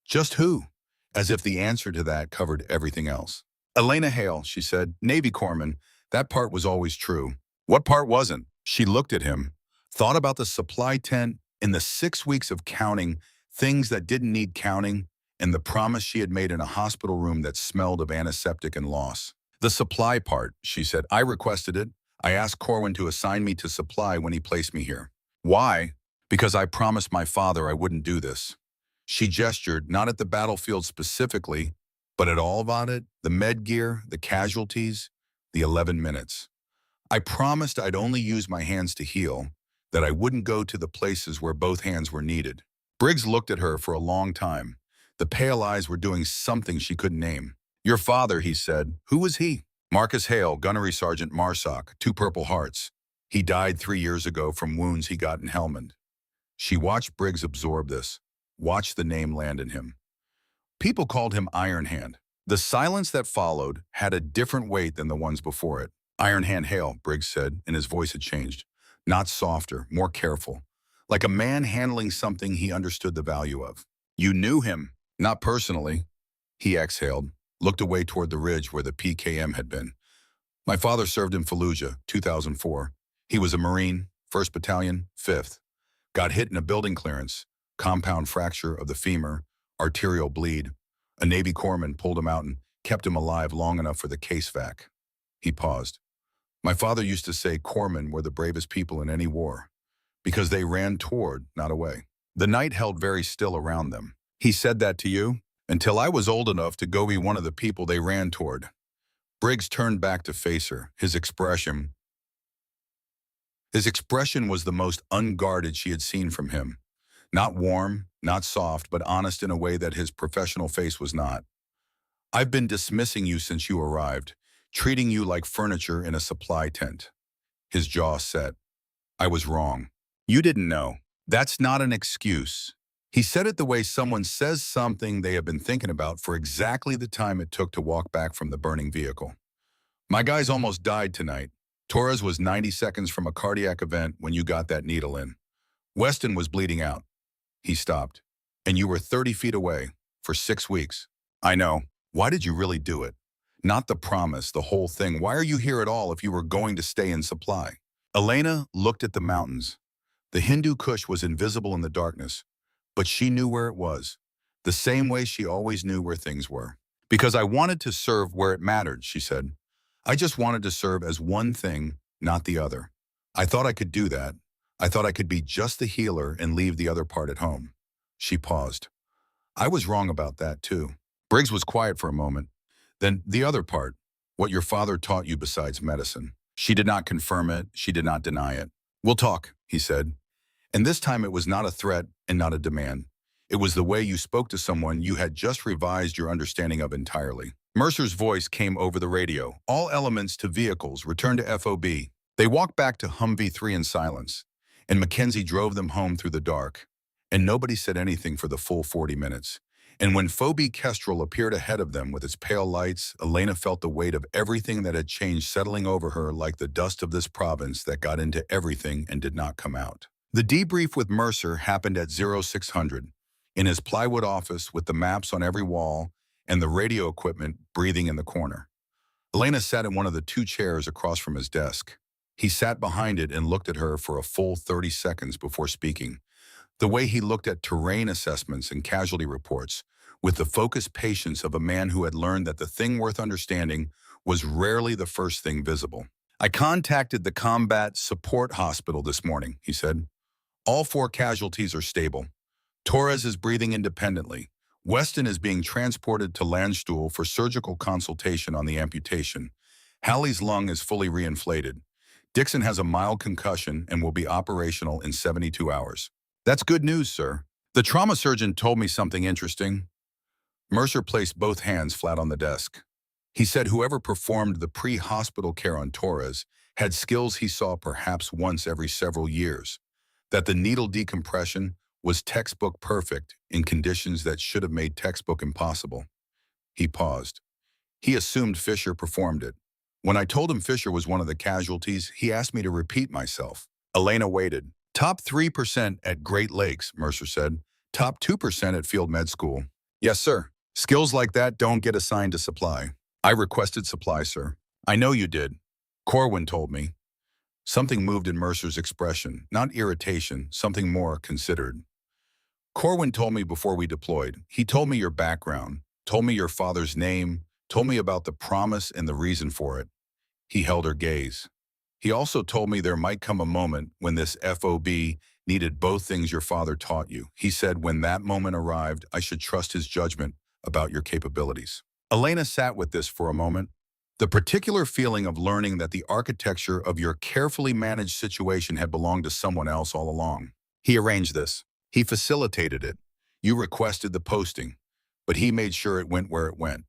Just who, as if the answer to that covered everything else. "Elena Hale," she said, "Navy corpsman. That part was always true." "What part wasn't?" She looked at him, thought about the supply tent, in the 6 weeks of counting things that didn't need counting, and the promise she had made in a hospital room that smelled of antiseptic and loss. "The supply part," she said. "I requested it. I asked Corwin to assign me to supply when he placed me here." "Why?" "Because I promised my father I wouldn't do this." She gestured, not at the battlefield specifically, but at all about it, the med gear, the casualties, the 11 minutes. "I promised I'd only use my hands to heal, that I wouldn't go to the places where both hands were needed." Briggs looked at her for a long time. The pale eyes were doing something she couldn't name. "Your father," he said. "Who was he?" "Marcus Hale, Gunnery Sergeant MARSOC, 2 Purple Hearts. He died 3 years ago from wounds he got in Helmand." She watched Briggs absorb this, watched the name land in him. People called him Ironhand. The silence that followed had a different weight than the ones before it. "Ironhand Hale," Briggs said, and his voice had changed. Not softer, more careful. Like a man handling something he understood the value of. "You knew him?" "Not personally." He exhaled, looked away toward the ridge where the PKM had been. "My father served in Fallujah, 2004. He was a Marine, 1st Battalion, 5th. Got hit in a building clearance, compound fracture of the femur, arterial bleed. A Navy corpsman pulled him out and kept him alive long enough for the case vac." He paused. "My father used to say corpsmen were the bravest people in any war, because they ran toward, not away." The night held very still around them. "He said that to you?" "Until I was old enough to go be one of the people they ran toward." Briggs turned back to face her. His expression was the most unguarded she had seen from him. Not warm, not soft, but honest in a way that his professional face was not. "I've been dismissing you since you arrived, treating you like furniture in a supply tent." His jaw set. "I was wrong. You didn't know. That's not an excuse." He said it the way someone says something they have been thinking about for exactly the time it took to walk back from the burning vehicle. "My guys almost died tonight. Torres was 90 seconds from a cardiac event when you got that needle in. Weston was bleeding out." He stopped. "And you were 30 feet away for 6 weeks. I know. Why did you really do it? Not the promise, the whole thing. Why are you here at all if you were going to stay in supply?" Elena looked at the mountains. The Hindu Kush was invisible in the darkness, but she knew where it was, the same way she always knew where things were. "Because I wanted to serve where it mattered," she said. "I just wanted to serve as one thing, not the other. I thought I could do that. I thought I could be just the healer and leave the other part at home." She paused. "I was wrong about that, too." Briggs was quiet for a moment. "Then the other part, what your father taught you besides medicine." She did not confirm it. She did not deny it. "We'll talk," he said. And this time it was not a threat and not a demand. It was the way you spoke to someone you had just revised your understanding of entirely. Mercer's voice came over the radio. "All elements to vehicles, return to FOB." They walked back to Humvee 3 in silence, and Mackenzie drove them home through the dark. And nobody said anything for the full 40 minutes. And when Phoebe Kestrel appeared ahead of them with its pale lights, Elena felt the weight of everything that had changed settling over her like the dust of this province that got into everything and did not come out. The debrief with Mercer happened at 0600, in his plywood office with the maps on every wall and the radio equipment breathing in the corner. Elena sat in one of the 2 chairs across from his desk. He sat behind it and looked at her for a full 30 seconds before speaking. The way he looked at terrain assessments and casualty reports, with the focused patience of a man who had learned that the thing worth understanding was rarely the first thing visible. "I contacted the combat support hospital this morning," he said. "All 4 casualties are stable. Torres is breathing independently. Weston is being transported to Landstuhl for surgical consultation on the amputation. Halley's lung is fully reinflated. Dixon has a mild concussion and will be operational in 72 hours. "That's good news, sir. The trauma surgeon told me something interesting. Mercer placed both hands flat on the desk. He said whoever performed the pre-hospital care on Torres had skills he saw perhaps once every several years, that the needle decompression was textbook perfect in conditions that should have made textbook impossible. He paused. He assumed Fisher performed it. When I told him Fisher was one of the casualties, he asked me to repeat myself. Elena waited. Top 3% at Great Lakes, Mercer said. Top 2% at Field Med School. Yes, sir. Skills like that don't get assigned to supply. I requested supply, sir. I know you did. Corwin told me. Something moved in Mercer's expression, not irritation, something more considered. Corwin told me before we deployed. He told me your background, told me your father's name, told me about the promise and the reason for it. He held her gaze. He also told me there might come a moment when this FOB needed both things your father taught you. He said when that moment arrived, I should trust his judgment about your capabilities. Elena sat with this for a moment. The particular feeling of learning that the architecture of your carefully managed situation had belonged to someone else all along. He arranged this. He facilitated it. You requested the posting, but he made sure it went where it went.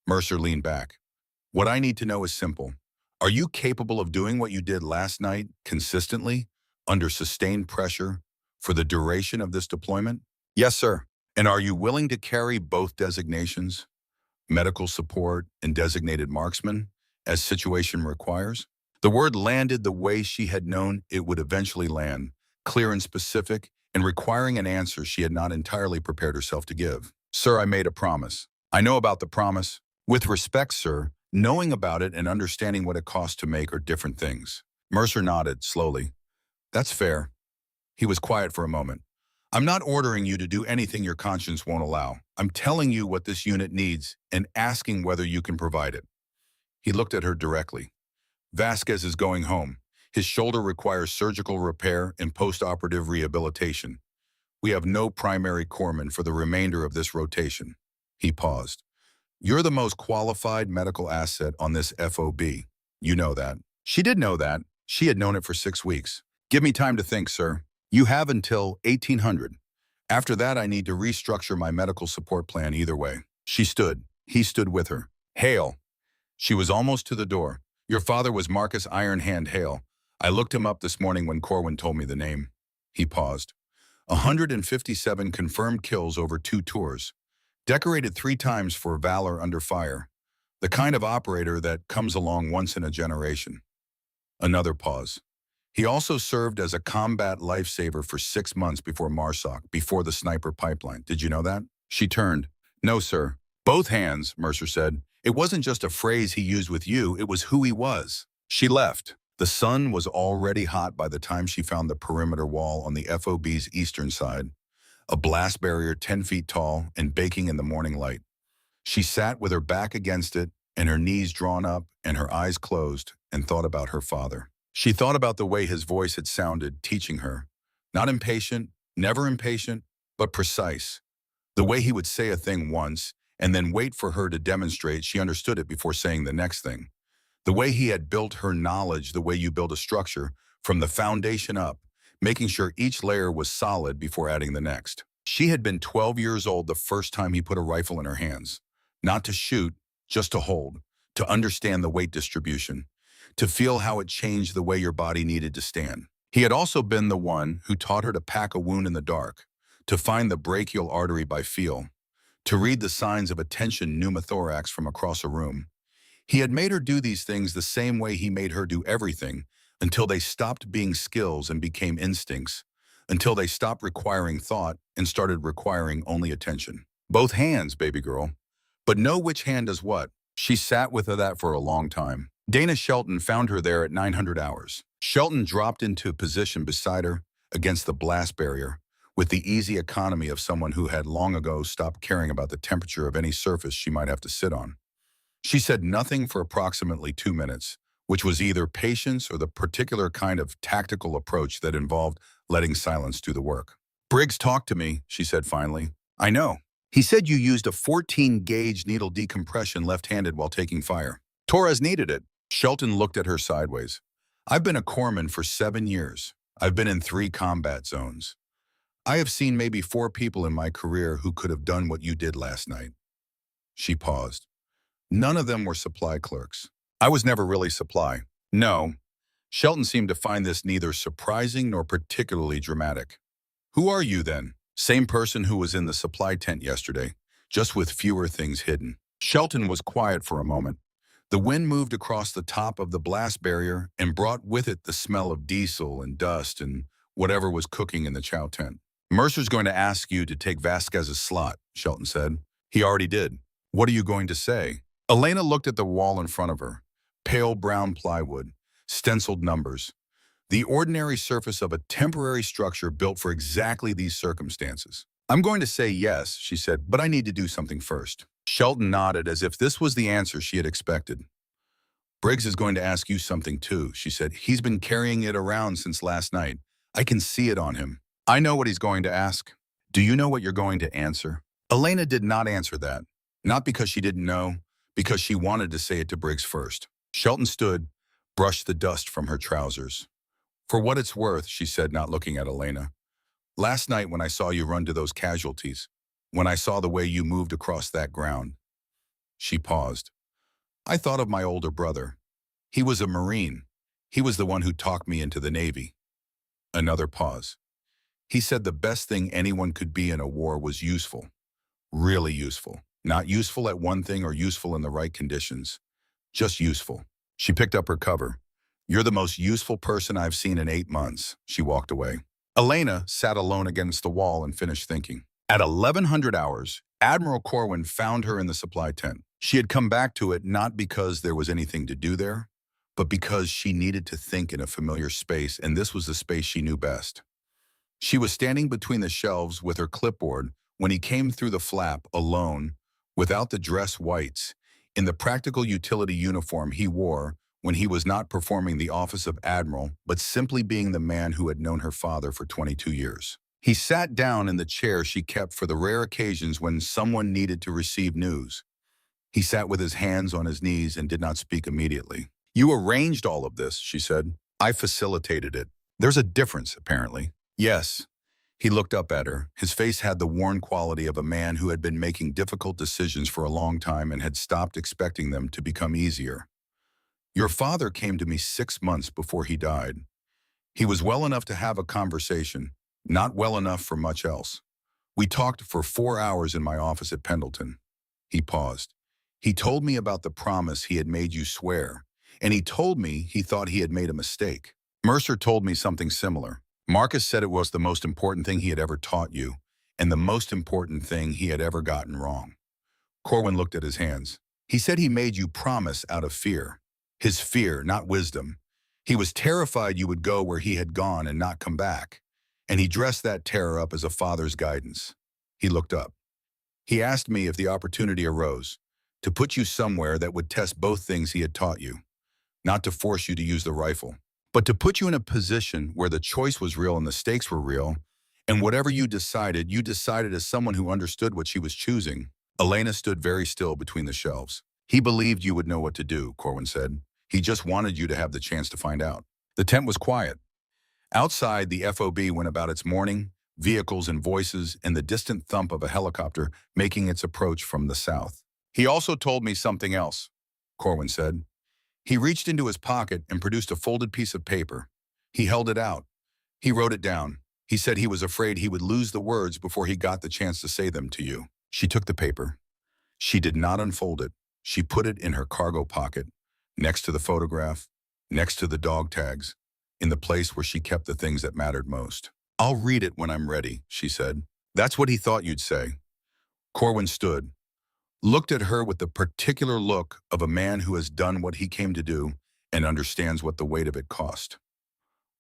Mercer leaned back. What I need to know is simple. Are you capable of doing what you did last night consistently, under sustained pressure, for the duration of this deployment? Yes, sir. And are you willing to carry both designations, medical support and designated marksman, as situation requires? The word landed the way she had known it would eventually land, clear and specific, and requiring an answer she had not entirely prepared herself to give. Sir, I made a promise. I know about the promise. With respect, sir, knowing about it and understanding what it costs to make are different things. Mercer nodded slowly. That's fair. He was quiet for a moment. I'm not ordering you to do anything your conscience won't allow. I'm telling you what this unit needs and asking whether you can provide it. He looked at her directly. Vasquez is going home. His shoulder requires surgical repair and post-operative rehabilitation. We have no primary corpsman for the remainder of this rotation. He paused. You're the most qualified medical asset on this FOB. You know that. She did know that. She had known it for 6 weeks. Give me time to think, sir. You have until 1800. After that, I need to restructure my medical support plan either way. She stood. He stood with her. Hale. She was almost to the door. Your father was Marcus Ironhand Hale. I looked him up this morning when Corwin told me the name. He paused. 157 confirmed kills over 2 tours. Decorated 3 times for valor under fire. The kind of operator that comes along once in a generation. Another pause. He also served as a combat lifesaver for 6 months before MARSOC, before the sniper pipeline. Did you know that? She turned. No, sir. Both hands, Mercer said. It wasn't just a phrase he used with you, it was who he was. She left. The sun was already hot by the time she found the perimeter wall on the FOB's eastern side, a blast barrier 10 feet tall and baking in the morning light. She sat with her back against it and her knees drawn up and her eyes closed and thought about her father. She thought about the way his voice had sounded, teaching her. Not impatient, never impatient, but precise. The way he would say a thing once and then wait for her to demonstrate she understood it before saying the next thing. The way he had built her knowledge the way you build a structure, from the foundation up, making sure each layer was solid before adding the next. She had been 12 years old the first time he put a rifle in her hands. Not to shoot, just to hold, to understand the weight distribution, to feel how it changed the way your body needed to stand. He had also been the one who taught her to pack a wound in the dark, to find the brachial artery by feel, to read the signs of a tension pneumothorax from across a room. He had made her do these things the same way he made her do everything, until they stopped being skills and became instincts, until they stopped requiring thought and started requiring only attention. Both hands, baby girl. But know which hand does what. She sat with that for a long time. Dana Shelton found her there at 900 hours. Shelton dropped into position beside her against the blast barrier with the easy economy of someone who had long ago stopped caring about the temperature of any surface she might have to sit on. She said nothing for approximately 2 minutes, which was either patience or the particular kind of tactical approach that involved letting silence do the work. Briggs talked to me, she said finally. I know. He said you used a 14-gauge needle decompression left-handed while taking fire. Torres needed it. Shelton looked at her sideways. I've been a corpsman for 7 years. I've been in 3 combat zones. I have seen maybe 4 people in my career who could have done what you did last night. She paused. None of them were supply clerks. I was never really supply. No. Shelton seemed to find this neither surprising nor particularly dramatic. Who are you then? Same person who was in the supply tent yesterday, just with fewer things hidden. Shelton was quiet for a moment. The wind moved across the top of the blast barrier and brought with it the smell of diesel and dust and whatever was cooking in the chow tent. Mercer's going to ask you to take Vasquez's slot, Shelton said. He already did. What are you going to say? Elena looked at the wall in front of her. Pale brown plywood, stenciled numbers. The ordinary surface of a temporary structure built for exactly these circumstances. I'm going to say yes, she said, but I need to do something first. Shelton nodded as if this was the answer she had expected. Briggs is going to ask you something too, she said. He's been carrying it around since last night. I can see it on him. I know what he's going to ask. Do you know what you're going to answer? Elena did not answer that. Not because she didn't know, because she wanted to say it to Briggs first. Shelton stood, brushed the dust from her trousers. For what it's worth, she said, not looking at Elena. Last night when I saw you run to those casualties, when I saw the way you moved across that ground. She paused. I thought of my older brother. He was a Marine. He was the one who talked me into the Navy. Another pause. He said the best thing anyone could be in a war was useful. Really useful. Not useful at one thing or useful in the right conditions. Just useful. She picked up her cover. You're the most useful person I've seen in 8 months. She walked away. Elena sat alone against the wall and finished thinking. At 1100 hours, Admiral Corwin found her in the supply tent. She had come back to it not because there was anything to do there, but because she needed to think in a familiar space, and this was the space she knew best. She was standing between the shelves with her clipboard when he came through the flap alone, without the dress whites, in the practical utility uniform he wore when he was not performing the office of admiral, but simply being the man who had known her father for 22 years. He sat down in the chair she kept for the rare occasions when someone needed to receive news. He sat with his hands on his knees and did not speak immediately. You arranged all of this, she said. I facilitated it. There's a difference, apparently. Yes. He looked up at her. His face had the worn quality of a man who had been making difficult decisions for a long time and had stopped expecting them to become easier. Your father came to me 6 months before he died. He was well enough to have a conversation, not well enough for much else. We talked for 4 hours in my office at Pendleton. He paused. He told me about the promise he had made you swear, and he told me he thought he had made a mistake. Mercer told me something similar. Marcus said it was the most important thing he had ever taught you, and the most important thing he had ever gotten wrong. Corwin looked at his hands. He said he made you promise out of fear. His fear, not wisdom. He was terrified you would go where he had gone and not come back, and he dressed that terror up as a father's guidance. He looked up. He asked me if the opportunity arose, to put you somewhere that would test both things he had taught you, not to force you to use the rifle, but to put you in a position where the choice was real and the stakes were real, and whatever you decided as someone who understood what she was choosing. Elena stood very still between the shelves. He believed you would know what to do, Corwin said. He just wanted you to have the chance to find out. The tent was quiet. Outside, the FOB went about its morning, vehicles and voices, and the distant thump of a helicopter making its approach from the south. He also told me something else, Corwin said. He reached into his pocket and produced a folded piece of paper. He held it out. He wrote it down. He said he was afraid he would lose the words before he got the chance to say them to you. She took the paper. She did not unfold it. She put it in her cargo pocket, next to the photograph, next to the dog tags, in the place where she kept the things that mattered most. I'll read it when I'm ready, she said. That's what he thought you'd say. Corwin stood, looked at her with the particular look of a man who has done what he came to do and understands what the weight of it cost.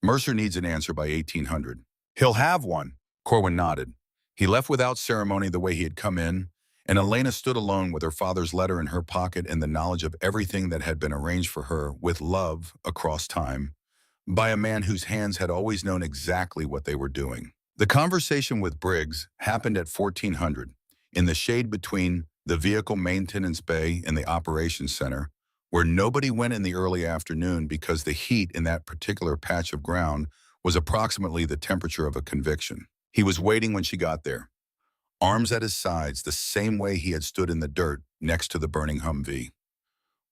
Mercer needs an answer by 1800. He'll have one. Corwin nodded. He left without ceremony the way he had come in, and Elena stood alone with her father's letter in her pocket and the knowledge of everything that had been arranged for her with love across time by a man whose hands had always known exactly what they were doing. The conversation with Briggs happened at 1400, in the shade between the vehicle maintenance bay and the operations center, where nobody went in the early afternoon because the heat in that particular patch of ground was approximately the temperature of a conviction. He was waiting when she got there, arms at his sides, the same way he had stood in the dirt next to the burning Humvee,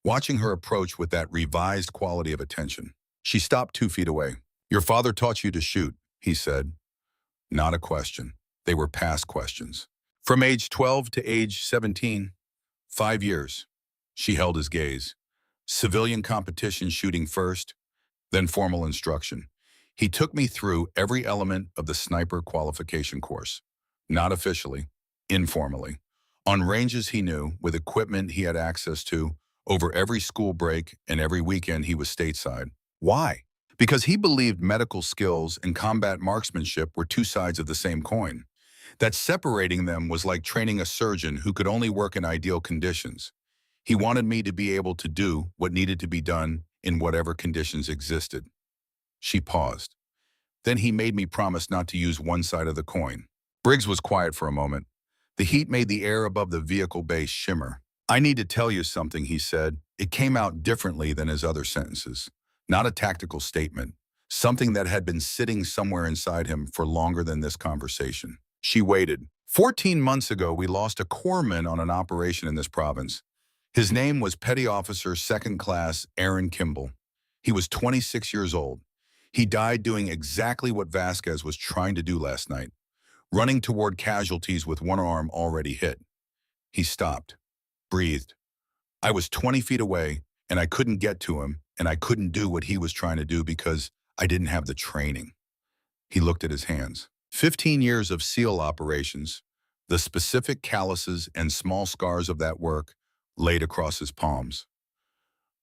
watching her approach with that revised quality of attention. She stopped 2 feet away. "Your father taught you to shoot," he said. Not a question. They were past questions. "From age 12 to age 17, 5 years." She held his gaze. "Civilian competition shooting first, then formal instruction." He took me through every element of the sniper qualification course. Not officially, informally. On ranges he knew, with equipment he had access to, over every school break and every weekend he was stateside. Why? Because he believed medical skills and combat marksmanship were two sides of the same coin. That separating them was like training a surgeon who could only work in ideal conditions. He wanted me to be able to do what needed to be done in whatever conditions existed. She paused. Then he made me promise not to use one side of the coin. Briggs was quiet for a moment. The heat made the air above the vehicle base shimmer. "I need to tell you something," he said. It came out differently than his other sentences. Not a tactical statement. Something that had been sitting somewhere inside him for longer than this conversation. She waited. 14 months ago, we lost a corpsman on an operation in this province. His name was Petty Officer 2nd Class Aaron Kimball. He was 26 years old. He died doing exactly what Vasquez was trying to do last night, running toward casualties with one arm already hit. He stopped, breathed. I was 20 feet away, and I couldn't get to him, and I couldn't do what he was trying to do because I didn't have the training." He looked at his hands. 15 years of SEAL operations, the specific calluses and small scars of that work laid across his palms.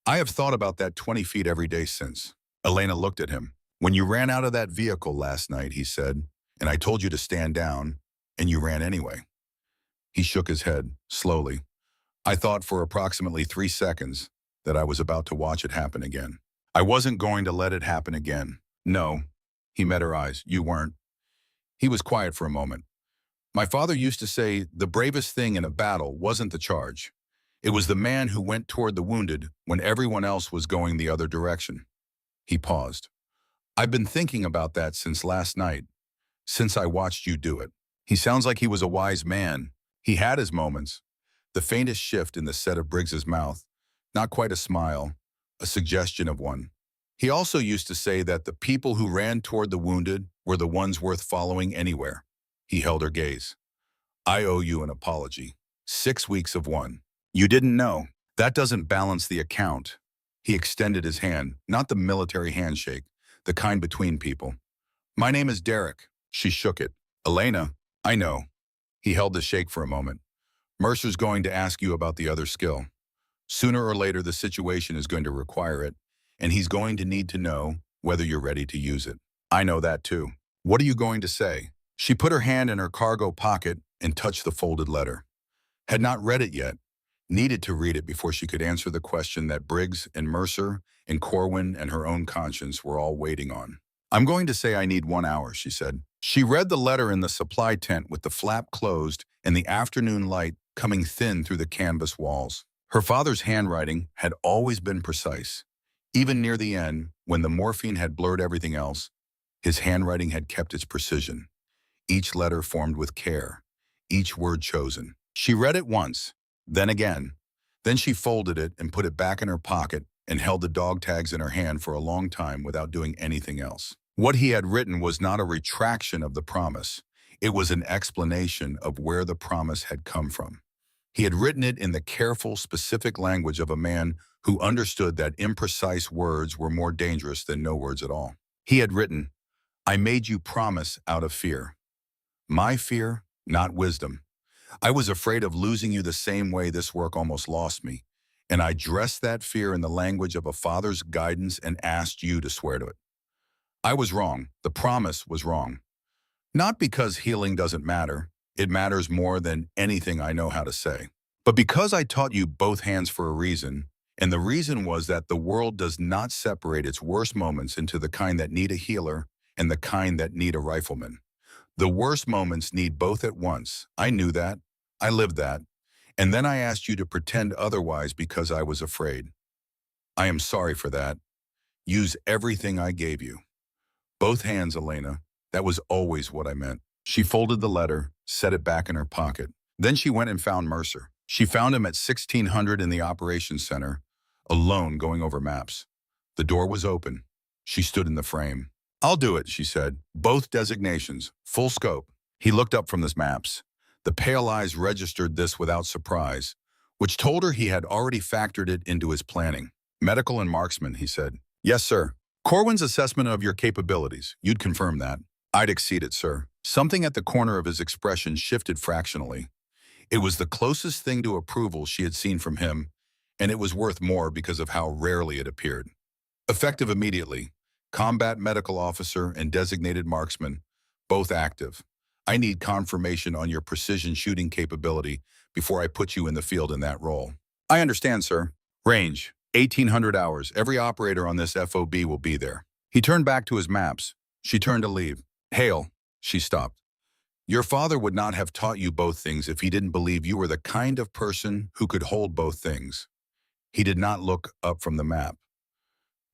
"I have thought about that 20 feet every day since." Elena looked at him. "When you ran out of that vehicle last night," he said, "and I told you to stand down, and you ran anyway." He shook his head, slowly. "I thought for approximately 3 seconds that I was about to watch it happen again. I wasn't going to let it happen again." "No." He met her eyes. "You weren't." He was quiet for a moment. "My father used to say the bravest thing in a battle wasn't the charge. It was the man who went toward the wounded when everyone else was going the other direction." He paused. "I've been thinking about that since last night, since I watched you do it." He sounds like he was a wise man. He had his moments. The faintest shift in the set of Briggs's mouth, not quite a smile, a suggestion of one. He also used to say that the people who ran toward the wounded were the ones worth following anywhere. He held her gaze. "I owe you an apology. 6 weeks of one. You didn't know. That doesn't balance the account." He extended his hand, not the military handshake, the kind between people. "My name is Derek." She shook it. "Elena, I know." He held the shake for a moment. "Mercer's going to ask you about the other skill. Sooner or later, the situation is going to require it, and he's going to need to know whether you're ready to use it. I know that too. What are you going to say?" She put her hand in her cargo pocket and touched the folded letter. Had not read it yet, needed to read it before she could answer the question that Briggs and Mercer and Corwin and her own conscience were all waiting on. "I'm going to say I need 1 hour," she said. She read the letter in the supply tent with the flap closed and the afternoon light coming thin through the canvas walls. Her father's handwriting had always been precise. Even near the end, when the morphine had blurred everything else, his handwriting had kept its precision. Each letter formed with care, each word chosen. She read it once, then again. Then she folded it and put it back in her pocket and held the dog tags in her hand for a long time without doing anything else. What he had written was not a retraction of the promise. It was an explanation of where the promise had come from. He had written it in the careful, specific language of a man who understood that imprecise words were more dangerous than no words at all. He had written, "I made you promise out of fear. My fear, not wisdom. I was afraid of losing you the same way this work almost lost me, and I dressed that fear in the language of a father's guidance and asked you to swear to it. I was wrong. The promise was wrong. Not because healing doesn't matter. It matters more than anything I know how to say. But because I taught you both hands for a reason, and the reason was that the world does not separate its worst moments into the kind that need a healer and the kind that need a rifleman. The worst moments need both at once. I knew that. I lived that. And then I asked you to pretend otherwise because I was afraid. I am sorry for that. Use everything I gave you. Both hands, Elena. That was always what I meant." She folded the letter, set it back in her pocket. Then she went and found Mercer. She found him at 1600 in the operations center, alone going over maps. The door was open. She stood in the frame. "I'll do it," she said. "Both designations, full scope." He looked up from his maps. The pale eyes registered this without surprise, which told her he had already factored it into his planning. "Medical and marksman," he said. "Yes, sir." "Corwin's assessment of your capabilities, you'd confirm that." "I'd exceed it, sir." Something at the corner of his expression shifted fractionally. It was the closest thing to approval she had seen from him, and it was worth more because of how rarely it appeared. "Effective immediately. Combat medical officer and designated marksman, both active. I need confirmation on your precision shooting capability before I put you in the field in that role." "I understand, sir." "Range, 1800 hours. Every operator on this FOB will be there." He turned back to his maps. She turned to leave. "Hale," she stopped. "Your father would not have taught you both things if he didn't believe you were the kind of person who could hold both things." He did not look up from the map.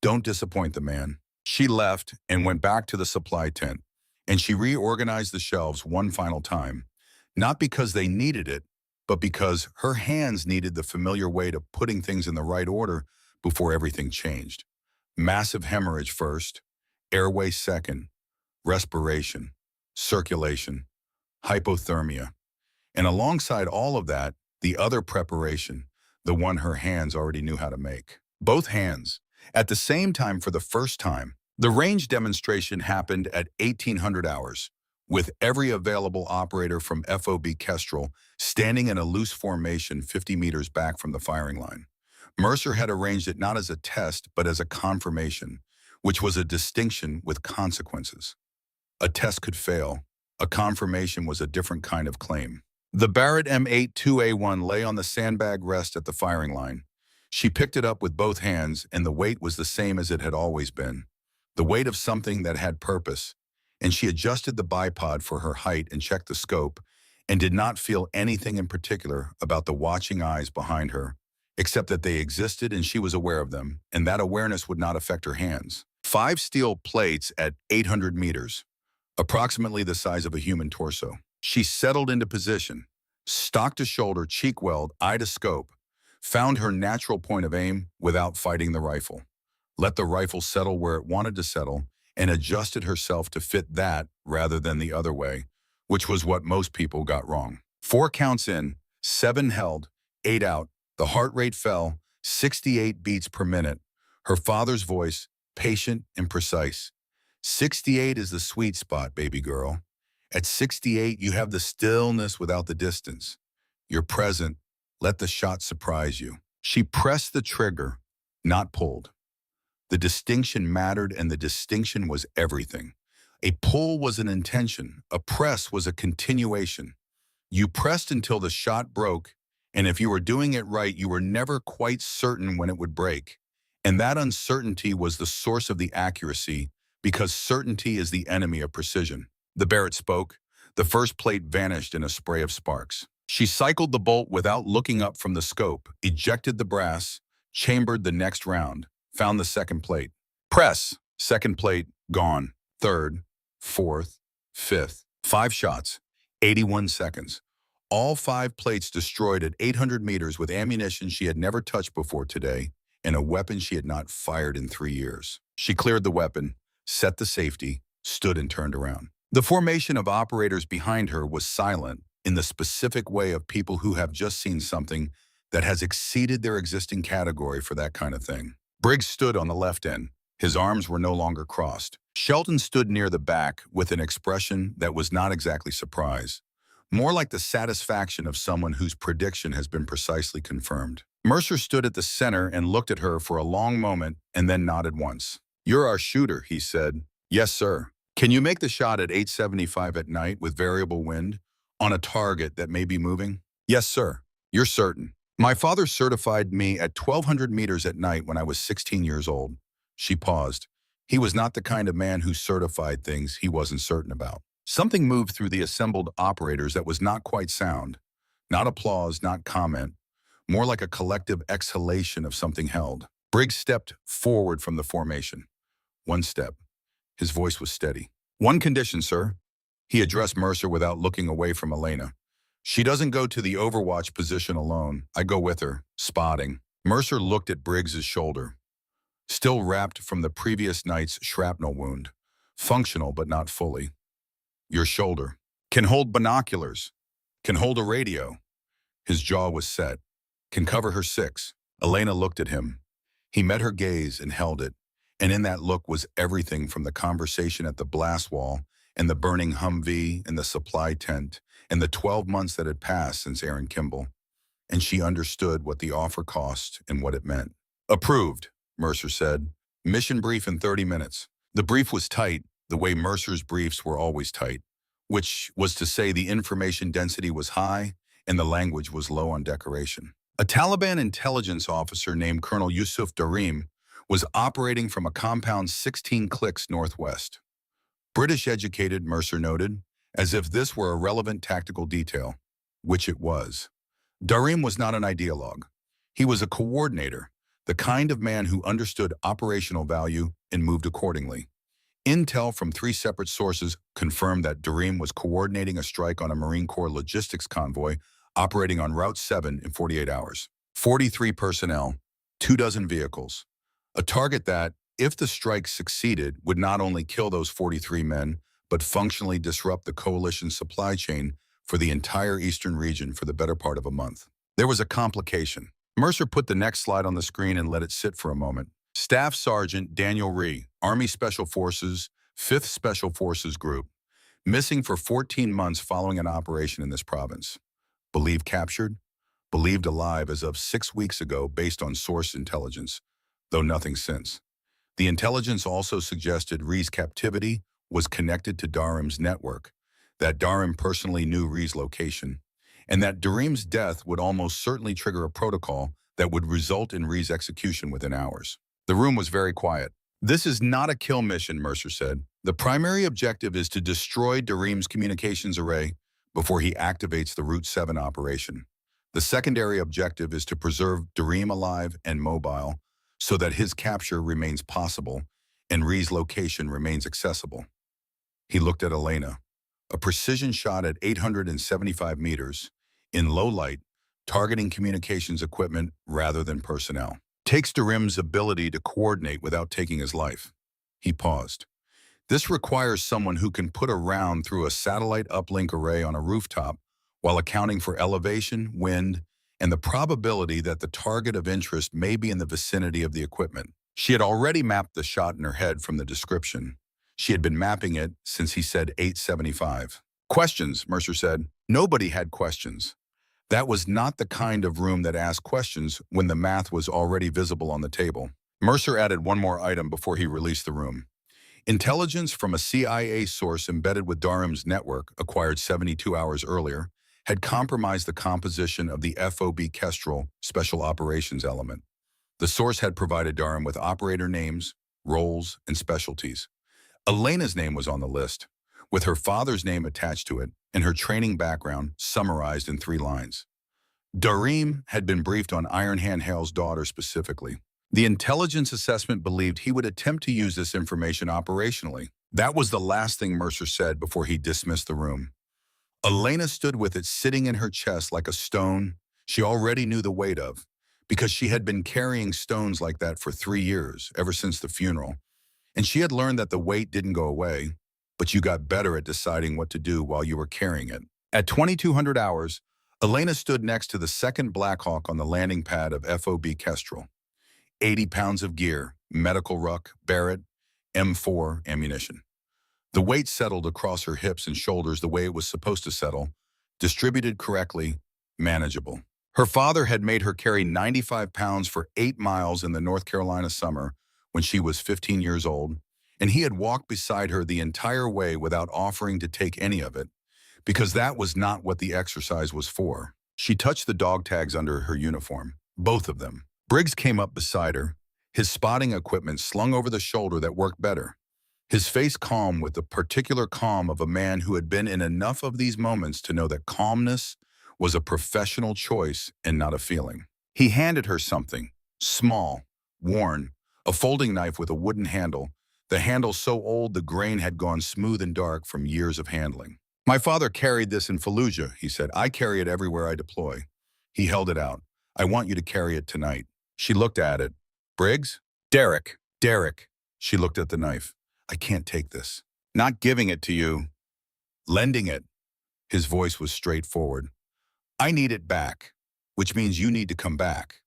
"Don't disappoint the man." She left and went back to the supply tent, and she reorganized the shelves one final time, not because they needed it, but because her hands needed the familiar way to putting things in the right order before everything changed. Massive hemorrhage first, airway second, respiration, circulation, hypothermia. And alongside all of that, the other preparation, the one her hands already knew how to make. Both hands, at the same time for the first time. The range demonstration happened at 1800 hours, with every available operator from FOB Kestrel standing in a loose formation 50 meters back from the firing line. Mercer had arranged it not as a test, but as a confirmation, which was a distinction with consequences. A test could fail. A confirmation was a different kind of claim. The Barrett M82A1 lay on the sandbag rest at the firing line. She picked it up with both hands, and the weight was the same as it had always been. The weight of something that had purpose, and she adjusted the bipod for her height and checked the scope, and did not feel anything in particular about the watching eyes behind her, except that they existed and she was aware of them, and that awareness would not affect her hands. 5 steel plates at 800 meters, approximately the size of a human torso. She settled into position, stock to shoulder, cheek weld, eye to scope, found her natural point of aim without fighting the rifle, let the rifle settle where it wanted to settle, and adjusted herself to fit that rather than the other way, which was what most people got wrong. 4 counts in, 7 held, 8 out. The heart rate fell, 68 beats per minute. Her father's voice, patient and precise. 68 is the sweet spot, baby girl. At 68, you have the stillness without the distance. You're present. Let the shot surprise you. She pressed the trigger, not pulled. The distinction mattered, and the distinction was everything. A pull was an intention. A press was a continuation. You pressed until the shot broke, and if you were doing it right, you were never quite certain when it would break. And that uncertainty was the source of the accuracy, because certainty is the enemy of precision. The Barrett spoke. The first plate vanished in a spray of sparks. She cycled the bolt without looking up from the scope, ejected the brass, chambered the next round, found the second plate. Press. Second plate, gone. Third, fourth, fifth. 5 shots, 81 seconds. All 5 plates destroyed at 800 meters with ammunition she had never touched before today, and a weapon she had not fired in 3 years. She cleared the weapon, set the safety, stood and turned around. The formation of operators behind her was silent, in the specific way of people who have just seen something that has exceeded their existing category for that kind of thing. Briggs stood on the left end. His arms were no longer crossed. Shelton stood near the back with an expression that was not exactly surprise, more like the satisfaction of someone whose prediction has been precisely confirmed. Mercer stood at the center and looked at her for a long moment and then nodded once. "You're our shooter," he said. "Yes, sir." "Can you make the shot at 875 at night with variable wind on a target that may be moving?" "Yes, sir." "You're certain?" "My father certified me at 1200 meters at night when I was 16 years old." She paused. He was not the kind of man who certified things he wasn't certain about. Something moved through the assembled operators that was not quite sound. Not applause, not comment. More like a collective exhalation of something held. Briggs stepped forward from the formation. 1 step. His voice was steady. "One condition, sir." He addressed Mercer without looking away from Elena. She doesn't go to the overwatch position alone. I go with her, spotting. Mercer looked at Briggs's shoulder, still wrapped from the previous night's shrapnel wound. Functional, but not fully. Your shoulder. Can hold binoculars. Can hold a radio. His jaw was set. Can cover her six. Elena looked at him. He met her gaze and held it. And in that look was everything from the conversation at the blast wall and the burning Humvee and the supply tent and the 12 months that had passed since Aaron Kimball. And she understood what the offer cost and what it meant. Approved, Mercer said. Mission brief in 30 minutes. The brief was tight, the way Mercer's briefs were always tight, which was to say the information density was high and the language was low on decoration. A Taliban intelligence officer named Colonel Yusuf Darim was operating from a compound 16 clicks northwest. British-educated, Mercer noted, as if this were a relevant tactical detail, which it was. Darim was not an ideologue. He was a coordinator, the kind of man who understood operational value and moved accordingly. Intel from 3 separate sources confirmed that Darim was coordinating a strike on a Marine Corps logistics convoy operating on Route 7 in 48 hours. 43 personnel, 24 vehicles. A target that, if the strike succeeded, would not only kill those 43 men, but functionally disrupt the coalition's supply chain for the entire eastern region for the better part of a month. There was a complication. Mercer put the next slide on the screen and let it sit for a moment. Staff Sergeant Daniel Rhee, Army Special Forces, 5th Special Forces Group, missing for 14 months following an operation in this province. Believed captured, believed alive as of 6 weeks ago based on source intelligence, though nothing since. The intelligence also suggested Rhee's captivity was connected to Darim's network, that Darim personally knew Rhee's location, and that Darim's death would almost certainly trigger a protocol that would result in Rhee's execution within hours. The room was very quiet. This is not a kill mission, Mercer said. The primary objective is to destroy Darim's communications array before he activates the Route 7 operation. The secondary objective is to preserve Darim alive and mobile so that his capture remains possible and Rhee's location remains accessible. He looked at Elena. A precision shot at 875 meters, in low light, targeting communications equipment rather than personnel. Takes Darim's ability to coordinate without taking his life. He paused. This requires someone who can put a round through a satellite uplink array on a rooftop while accounting for elevation, wind, and the probability that the target of interest may be in the vicinity of the equipment. She had already mapped the shot in her head from the description. She had been mapping it since he said 875. Questions, Mercer said. Nobody had questions. That was not the kind of room that asked questions when the math was already visible on the table. Mercer added one more item before he released the room. Intelligence from a CIA source embedded with Darim's network, acquired 72 hours earlier, had compromised the composition of the FOB Kestrel Special Operations element. The source had provided Darim with operator names, roles, and specialties. Elena's name was on the list, with her father's name attached to it and her training background summarized in 3 lines. Darim had been briefed on Ironhand Hale's daughter specifically. The intelligence assessment believed he would attempt to use this information operationally. That was the last thing Mercer said before he dismissed the room. Elena stood with it sitting in her chest like a stone she already knew the weight of, because she had been carrying stones like that for 3 years, ever since the funeral. And she had learned that the weight didn't go away, but you got better at deciding what to do while you were carrying it. At 2200 hours, Elena stood next to the second Black Hawk on the landing pad of FOB Kestrel. 80 pounds of gear, medical ruck, Barrett, M4 ammunition. The weight settled across her hips and shoulders the way it was supposed to settle, distributed correctly, manageable. Her father had made her carry 95 pounds for 8 miles in the North Carolina summer when she was 15 years old, and he had walked beside her the entire way without offering to take any of it, because that was not what the exercise was for. She touched the dog tags under her uniform, both of them. Briggs came up beside her, his spotting equipment slung over the shoulder that worked better. His face calm with the particular calm of a man who had been in enough of these moments to know that calmness was a professional choice and not a feeling. He handed her something, small, worn, a folding knife with a wooden handle, the handle so old the grain had gone smooth and dark from years of handling. My father carried this in Fallujah, he said. I carry it everywhere I deploy. He held it out. I want you to carry it tonight. She looked at it. Briggs? Derek. She looked at the knife. I can't take this. Not giving it to you. Lending it. His voice was straightforward. I need it back, which means you need to come back.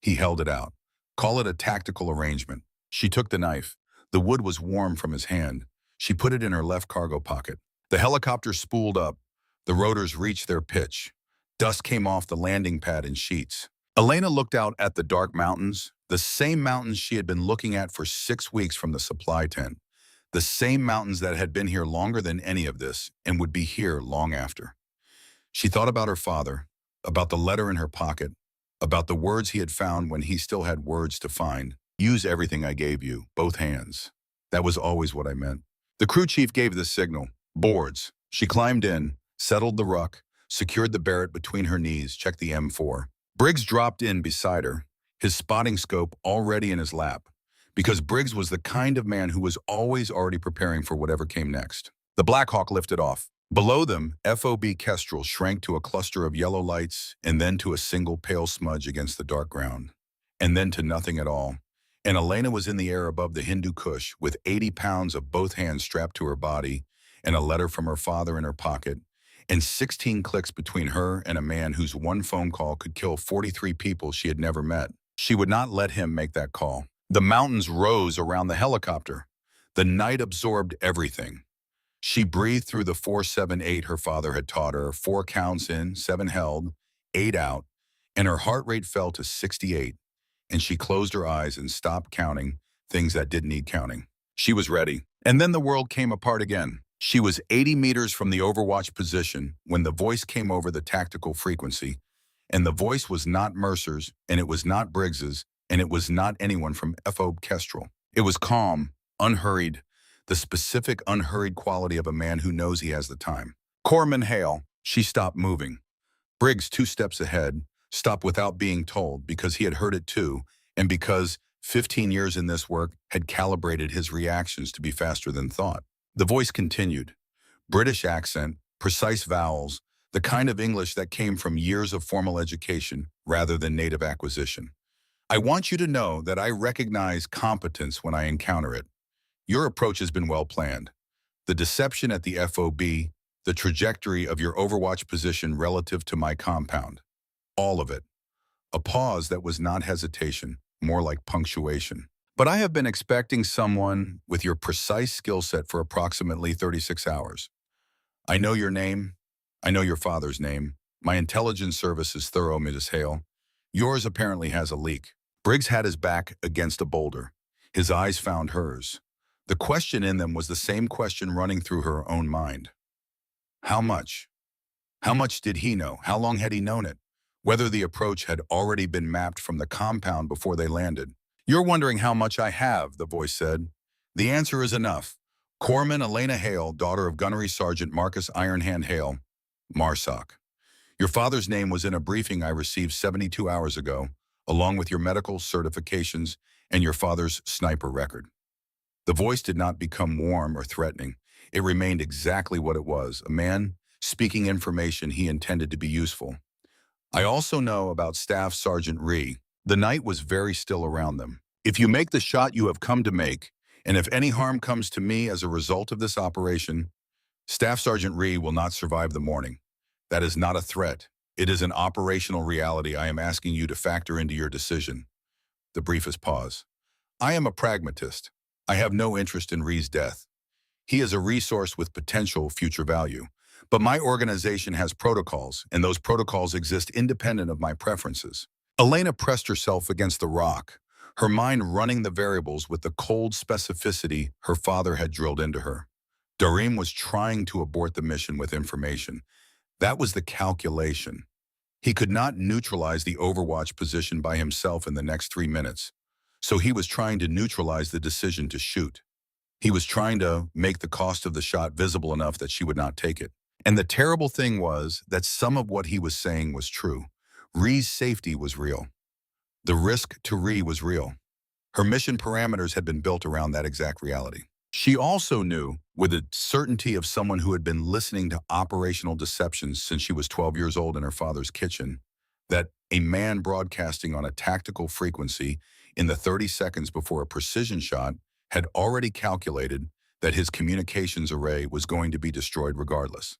He held it out. Call it a tactical arrangement. She took the knife. The wood was warm from his hand. She put it in her left cargo pocket. The helicopter spooled up. The rotors reached their pitch. Dust came off the landing pad in sheets. Elena looked out at the dark mountains, the same mountains she had been looking at for 6 weeks from the supply tent. The same mountains that had been here longer than any of this and would be here long after. She thought about her father, about the letter in her pocket, about the words he had found when he still had words to find. Use everything I gave you, both hands. That was always what I meant. The crew chief gave the signal. Boards. She climbed in, settled the ruck, secured the Barrett between her knees, checked the M4. Briggs dropped in beside her, his spotting scope already in his lap, because Briggs was the kind of man who was already preparing for whatever came next. The Black Hawk lifted off. Below them, FOB Kestrel shrank to a cluster of yellow lights and then to a single pale smudge against the dark ground, and then to nothing at all. And Elena was in the air above the Hindu Kush with 80 pounds of both hands strapped to her body and a letter from her father in her pocket, and 16 clicks between her and a man whose one phone call could kill 43 people she had never met. She would not let him make that call. The mountains rose around the helicopter. The night absorbed everything. She breathed through the 4-7-8 her father had taught her, 4 counts in, 7 held, 8 out, and her heart rate fell to 68, and she closed her eyes and stopped counting things that didn't need counting. She was ready. And then the world came apart again. She was 80 meters from the overwatch position when the voice came over the tactical frequency, and the voice was not Mercer's, and it was not Briggs's, and it was not anyone from FOB Kestrel. It was calm, unhurried, the specific unhurried quality of a man who knows he has the time. Corpsman Hale. She stopped moving. Briggs, 2 steps ahead, stopped without being told because he had heard it too, and because 15 years in this work had calibrated his reactions to be faster than thought. The voice continued. British accent, precise vowels, the kind of English that came from years of formal education rather than native acquisition. I want you to know that I recognize competence when I encounter it. Your approach has been well planned. The deception at the FOB, the trajectory of your overwatch position relative to my compound. All of it. A pause that was not hesitation, more like punctuation. But I have been expecting someone with your precise skill set for approximately 36 hours. I know your name. I know your father's name. My intelligence service is thorough, Mrs. Hale. Yours apparently has a leak. Briggs had his back against a boulder. His eyes found hers. The question in them was the same question running through her own mind. How much? How much did he know? How long had he known it? Whether the approach had already been mapped from the compound before they landed. You're wondering how much I have, the voice said. The answer is enough. Corpsman Elena Hale, daughter of Gunnery Sergeant Marcus Ironhand Hale, MARSOC. Your father's name was in a briefing I received 72 hours ago, along with your medical certifications and your father's sniper record. The voice did not become warm or threatening. It remained exactly what it was, a man speaking information he intended to be useful. I also know about Staff Sergeant Ree. The night was very still around them. If you make the shot you have come to make, and if any harm comes to me as a result of this operation, Staff Sergeant Ree will not survive the morning. That is not a threat. It is an operational reality I am asking you to factor into your decision. The briefest pause. I am a pragmatist. I have no interest in Ree's death. He is a resource with potential future value. But my organization has protocols, and those protocols exist independent of my preferences. Elena pressed herself against the rock, her mind running the variables with the cold specificity her father had drilled into her. Darim was trying to abort the mission with information. That was the calculation. He could not neutralize the overwatch position by himself in the next 3 minutes, so he was trying to neutralize the decision to shoot. He was trying to make the cost of the shot visible enough that she would not take it. And the terrible thing was that some of what he was saying was true. Ree's safety was real. The risk to Ree was real. Her mission parameters had been built around that exact reality. She also knew, with the certainty of someone who had been listening to operational deceptions since she was 12 years old in her father's kitchen, that a man broadcasting on a tactical frequency in the 30 seconds before a precision shot had already calculated that his communications array was going to be destroyed regardless.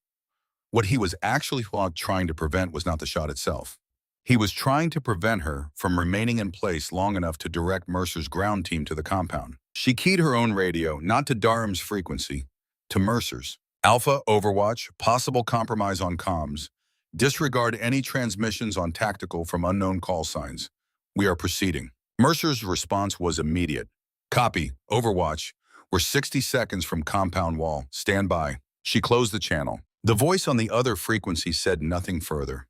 What he was actually trying to prevent was not the shot itself. He was trying to prevent her from remaining in place long enough to direct Mercer's ground team to the compound. She keyed her own radio, not to Durham's frequency, to Mercer's. Alpha, Overwatch, possible compromise on comms. Disregard any transmissions on tactical from unknown call signs. We are proceeding. Mercer's response was immediate. Copy, Overwatch. We're 60 seconds from compound wall. Stand by. She closed the channel. The voice on the other frequency said nothing further.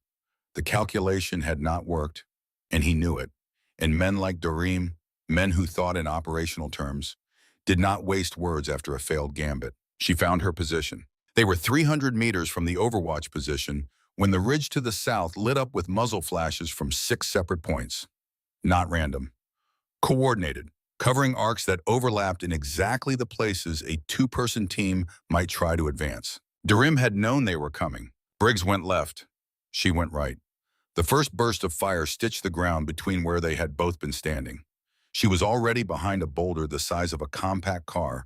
The calculation had not worked, and he knew it. And men like Doreen, men who thought in operational terms, did not waste words after a failed gambit. She found her position. They were 300 meters from the Overwatch position when the ridge to the south lit up with muzzle flashes from 6 separate points. Not random. Coordinated, covering arcs that overlapped in exactly the places a two-person team might try to advance. Durham had known they were coming. Briggs went left. She went right. The first burst of fire stitched the ground between where they had both been standing. She was already behind a boulder the size of a compact car,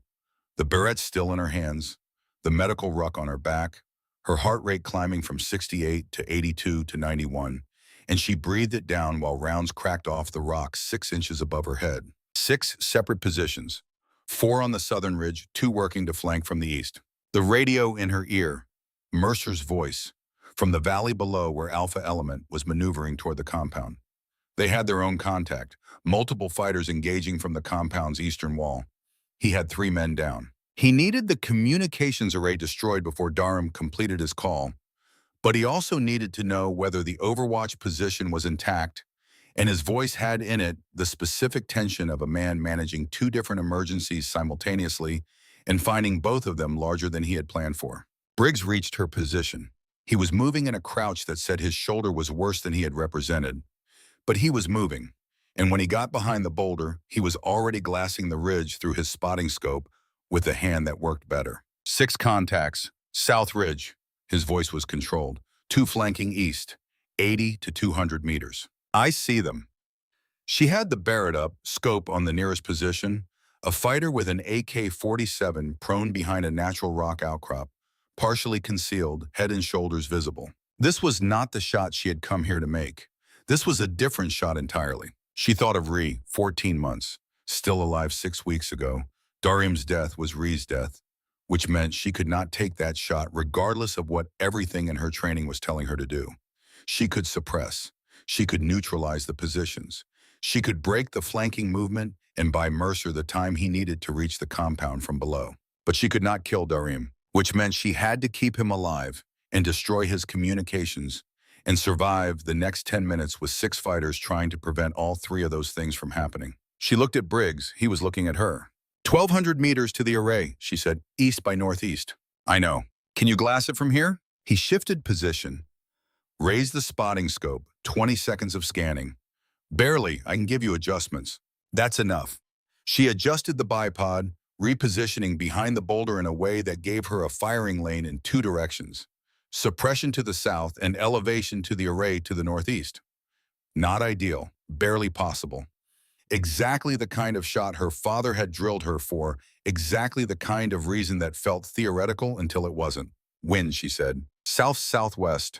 the barrette still in her hands, the medical ruck on her back, her heart rate climbing from 68 to 82 to 91, and she breathed it down while rounds cracked off the rock 6 inches above her head. 6 separate positions, 4 on the southern ridge, 2 working to flank from the east. The radio in her ear, Mercer's voice, from the valley below where Alpha Element was maneuvering toward the compound. They had their own contact, multiple fighters engaging from the compound's eastern wall. He had 3 men down. He needed the communications array destroyed before Durham completed his call, but he also needed to know whether the Overwatch position was intact, and his voice had in it the specific tension of a man managing 2 different emergencies simultaneously and finding both of them larger than he had planned for. Briggs reached her position. He was moving in a crouch that said his shoulder was worse than he had represented. But he was moving, and when he got behind the boulder, he was already glassing the ridge through his spotting scope with a hand that worked better. 6 contacts, south ridge. His voice was controlled. 2 flanking east, 80 to 200 meters. I see them. She had the barrette up, scope on the nearest position, a fighter with an AK-47 prone behind a natural rock outcrop, partially concealed, head and shoulders visible. This was not the shot she had come here to make. This was a different shot entirely. She thought of Ree, 14 months, still alive 6 weeks ago. Durham's death was Ree's death, which meant she could not take that shot regardless of what everything in her training was telling her to do. She could suppress. She could neutralize the positions. She could break the flanking movement and buy Mercer the time he needed to reach the compound from below. But she could not kill Durham, which meant she had to keep him alive and destroy his communications and survive the next 10 minutes with 6 fighters trying to prevent all 3 of those things from happening. She looked at Briggs. He was looking at her. 1,200 meters to the array, she said, east by northeast. I know. Can you glass it from here? He shifted position, raised the spotting scope, 20 seconds of scanning. Barely, I can give you adjustments. That's enough. She adjusted the bipod, repositioning behind the boulder in a way that gave her a firing lane in 2 directions. Suppression to the south and elevation to the array to the northeast. Not ideal, barely possible. Exactly the kind of shot her father had drilled her for, exactly the kind of reason that felt theoretical until it wasn't. Wind, she said. South-southwest.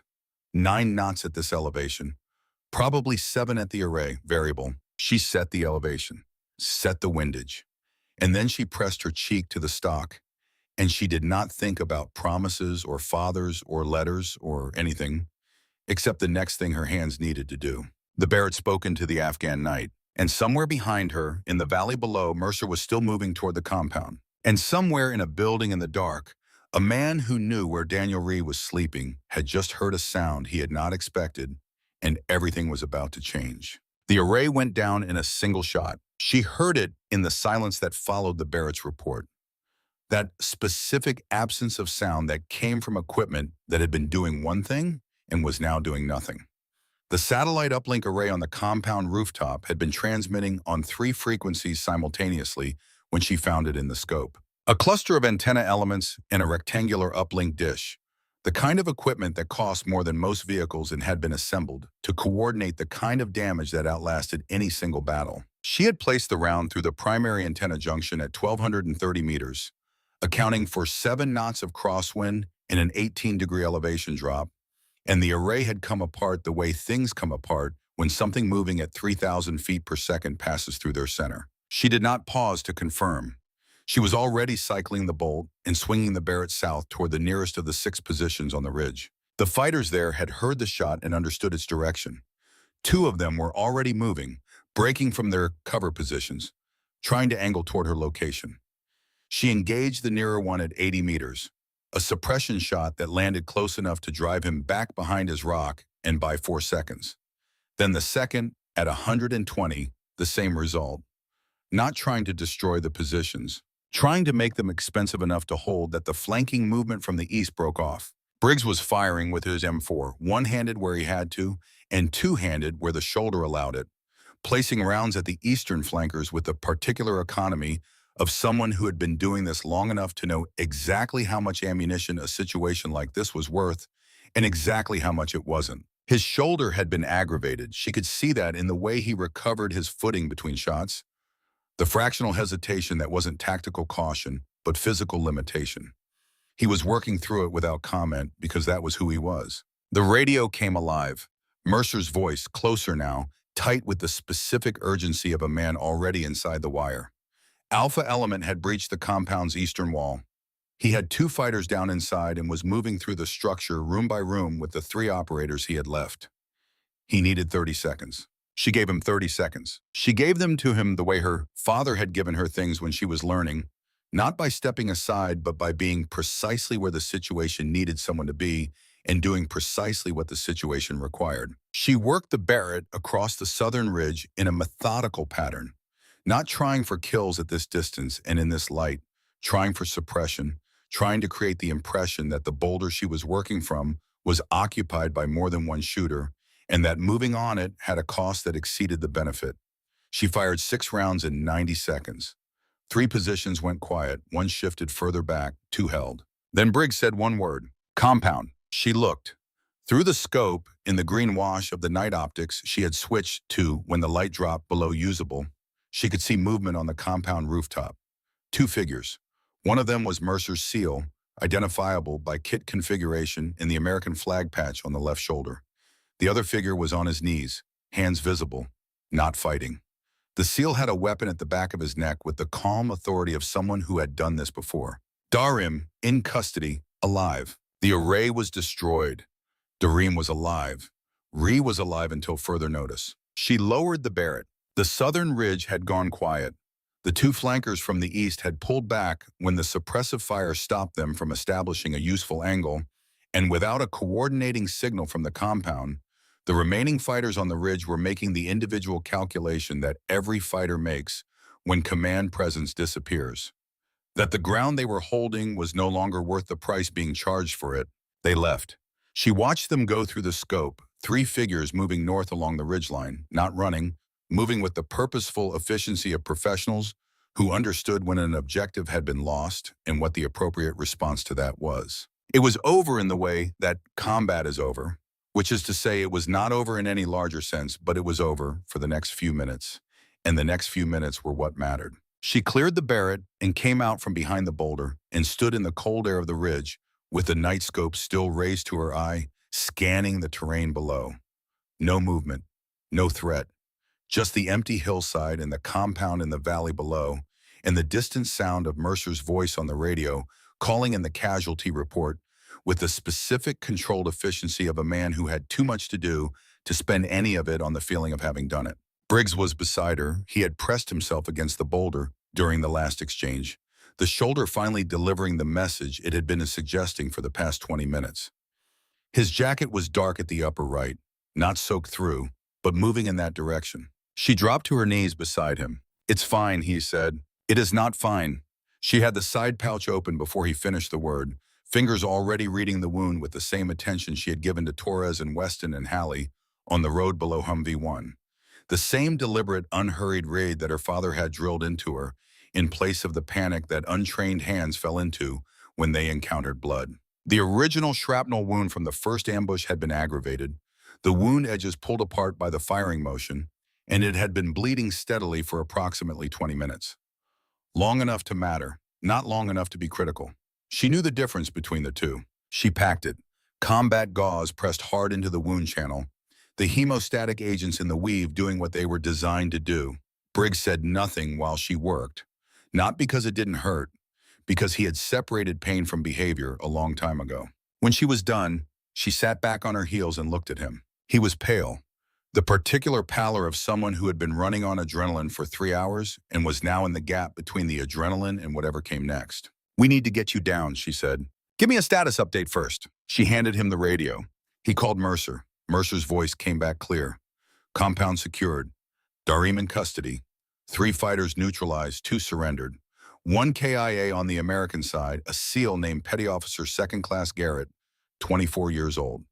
9 knots at this elevation. Probably 7 at the array, variable. She set the elevation, set the windage. And then she pressed her cheek to the stock. And she did not think about promises or fathers or letters or anything, except the next thing her hands needed to do. The barrette spoke into the Afghan night. And somewhere behind her, in the valley below, Mercer was still moving toward the compound. And somewhere in a building in the dark, a man who knew where Daniel Ree was sleeping had just heard a sound he had not expected, and everything was about to change. The array went down in a single shot. She heard it in the silence that followed the barrette's report. That specific absence of sound that came from equipment that had been doing one thing and was now doing nothing. The satellite uplink array on the compound rooftop had been transmitting on 3 frequencies simultaneously when she found it in the scope. A cluster of antenna elements and a rectangular uplink dish, the kind of equipment that cost more than most vehicles and had been assembled to coordinate the kind of damage that outlasted any single battle. She had placed the round through the primary antenna junction at 1,230 meters, accounting for 7 knots of crosswind and an 18-degree elevation drop, and the array had come apart the way things come apart when something moving at 3,000 feet per second passes through their center. She did not pause to confirm. She was already cycling the bolt and swinging the Barrett south toward the nearest of the 6 positions on the ridge. The fighters there had heard the shot and understood its direction. 2 of them were already moving, breaking from their cover positions, trying to angle toward her location. She engaged the nearer one at 80 meters, a suppression shot that landed close enough to drive him back behind his rock and by 4 seconds. Then the second, at 120, the same result. Not trying to destroy the positions, trying to make them expensive enough to hold that the flanking movement from the east broke off. Briggs was firing with his M4, one-handed where he had to, and two-handed where the shoulder allowed it, placing rounds at the eastern flankers with the particular economy of someone who had been doing this long enough to know exactly how much ammunition a situation like this was worth and exactly how much it wasn't. His shoulder had been aggravated. She could see that in the way he recovered his footing between shots. The fractional hesitation that wasn't tactical caution, but physical limitation. He was working through it without comment because that was who he was. The radio came alive. Mercer's voice, closer now, tight with the specific urgency of a man already inside the wire. Alpha element had breached the compound's eastern wall. He had 2 fighters down inside and was moving through the structure room by room with the 3 operators he had left. He needed 30 seconds. She gave him 30 seconds. She gave them to him the way her father had given her things when she was learning, not by stepping aside, but by being precisely where the situation needed someone to be and doing precisely what the situation required. She worked the Barrett across the southern ridge in a methodical pattern, not trying for kills at this distance and in this light, trying for suppression, trying to create the impression that the boulder she was working from was occupied by more than one shooter, and that moving on it had a cost that exceeded the benefit. She fired 6 rounds in 90 seconds. 3 positions went quiet, 1 shifted further back, 2 held. Then Briggs said 1 word, compound. She looked. Through the scope, in the green wash of the night optics she had switched to when the light dropped below usable, she could see movement on the compound rooftop. 2 figures. One of them was Mercer's SEAL, identifiable by kit configuration in the American flag patch on the left shoulder. The other figure was on his knees, hands visible, not fighting. The SEAL had a weapon at the back of his neck with the calm authority of someone who had done this before. Darim, in custody, alive. The array was destroyed. Darim was alive. Ree was alive until further notice. She lowered the Barrett. The southern ridge had gone quiet. The 2 flankers from the east had pulled back when the suppressive fire stopped them from establishing a useful angle, and without a coordinating signal from the compound, the remaining fighters on the ridge were making the individual calculation that every fighter makes when command presence disappears. That the ground they were holding was no longer worth the price being charged for it. They left. She watched them go through the scope, 3 figures moving north along the ridgeline, not running, moving with the purposeful efficiency of professionals who understood when an objective had been lost and what the appropriate response to that was. It was over in the way that combat is over, which is to say it was not over in any larger sense, but it was over for the next few minutes, and the next few minutes were what mattered. She cleared the Barrett and came out from behind the boulder and stood in the cold air of the ridge with the night scope still raised to her eye, scanning the terrain below. No movement, no threat, just the empty hillside and the compound in the valley below, and the distant sound of Mercer's voice on the radio calling in the casualty report with the specific controlled efficiency of a man who had too much to do to spend any of it on the feeling of having done it. Briggs was beside her. He had pressed himself against the boulder during the last exchange, the shoulder finally delivering the message it had been suggesting for the past 20 minutes. His jacket was dark at the upper right, not soaked through, but moving in that direction. She dropped to her knees beside him. "It's fine," he said. "It is not fine." She had the side pouch open before he finished the word, fingers already reading the wound with the same attention she had given to Torres and Weston and Hale on the road below Humvee 1. The same deliberate, unhurried raid that her father had drilled into her, in place of the panic that untrained hands fell into when they encountered blood. The original shrapnel wound from the first ambush had been aggravated, the wound edges pulled apart by the firing motion, and it had been bleeding steadily for approximately 20 minutes. Long enough to matter, not long enough to be critical. She knew the difference between the two. She packed it. Combat gauze pressed hard into the wound channel, the hemostatic agents in the weave doing what they were designed to do. Briggs said nothing while she worked, not because it didn't hurt, because he had separated pain from behavior a long time ago. When she was done, she sat back on her heels and looked at him. He was pale, the particular pallor of someone who had been running on adrenaline for 3 hours and was now in the gap between the adrenaline and whatever came next. "We need to get you down," she said. "Give me a status update first." She handed him the radio. He called Mercer. Mercer's voice came back clear. "Compound secured. Darim in custody. 3 fighters neutralized, 2 surrendered. 1 KIA on the American side, a SEAL named Petty Officer 2nd Class Garrett, 24 years old.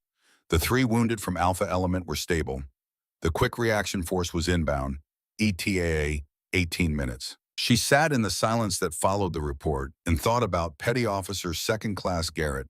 The 3 wounded from Alpha Element were stable. The Quick Reaction Force was inbound, ETA 18 minutes. She sat in the silence that followed the report and thought about Petty Officer 2nd Class Garrett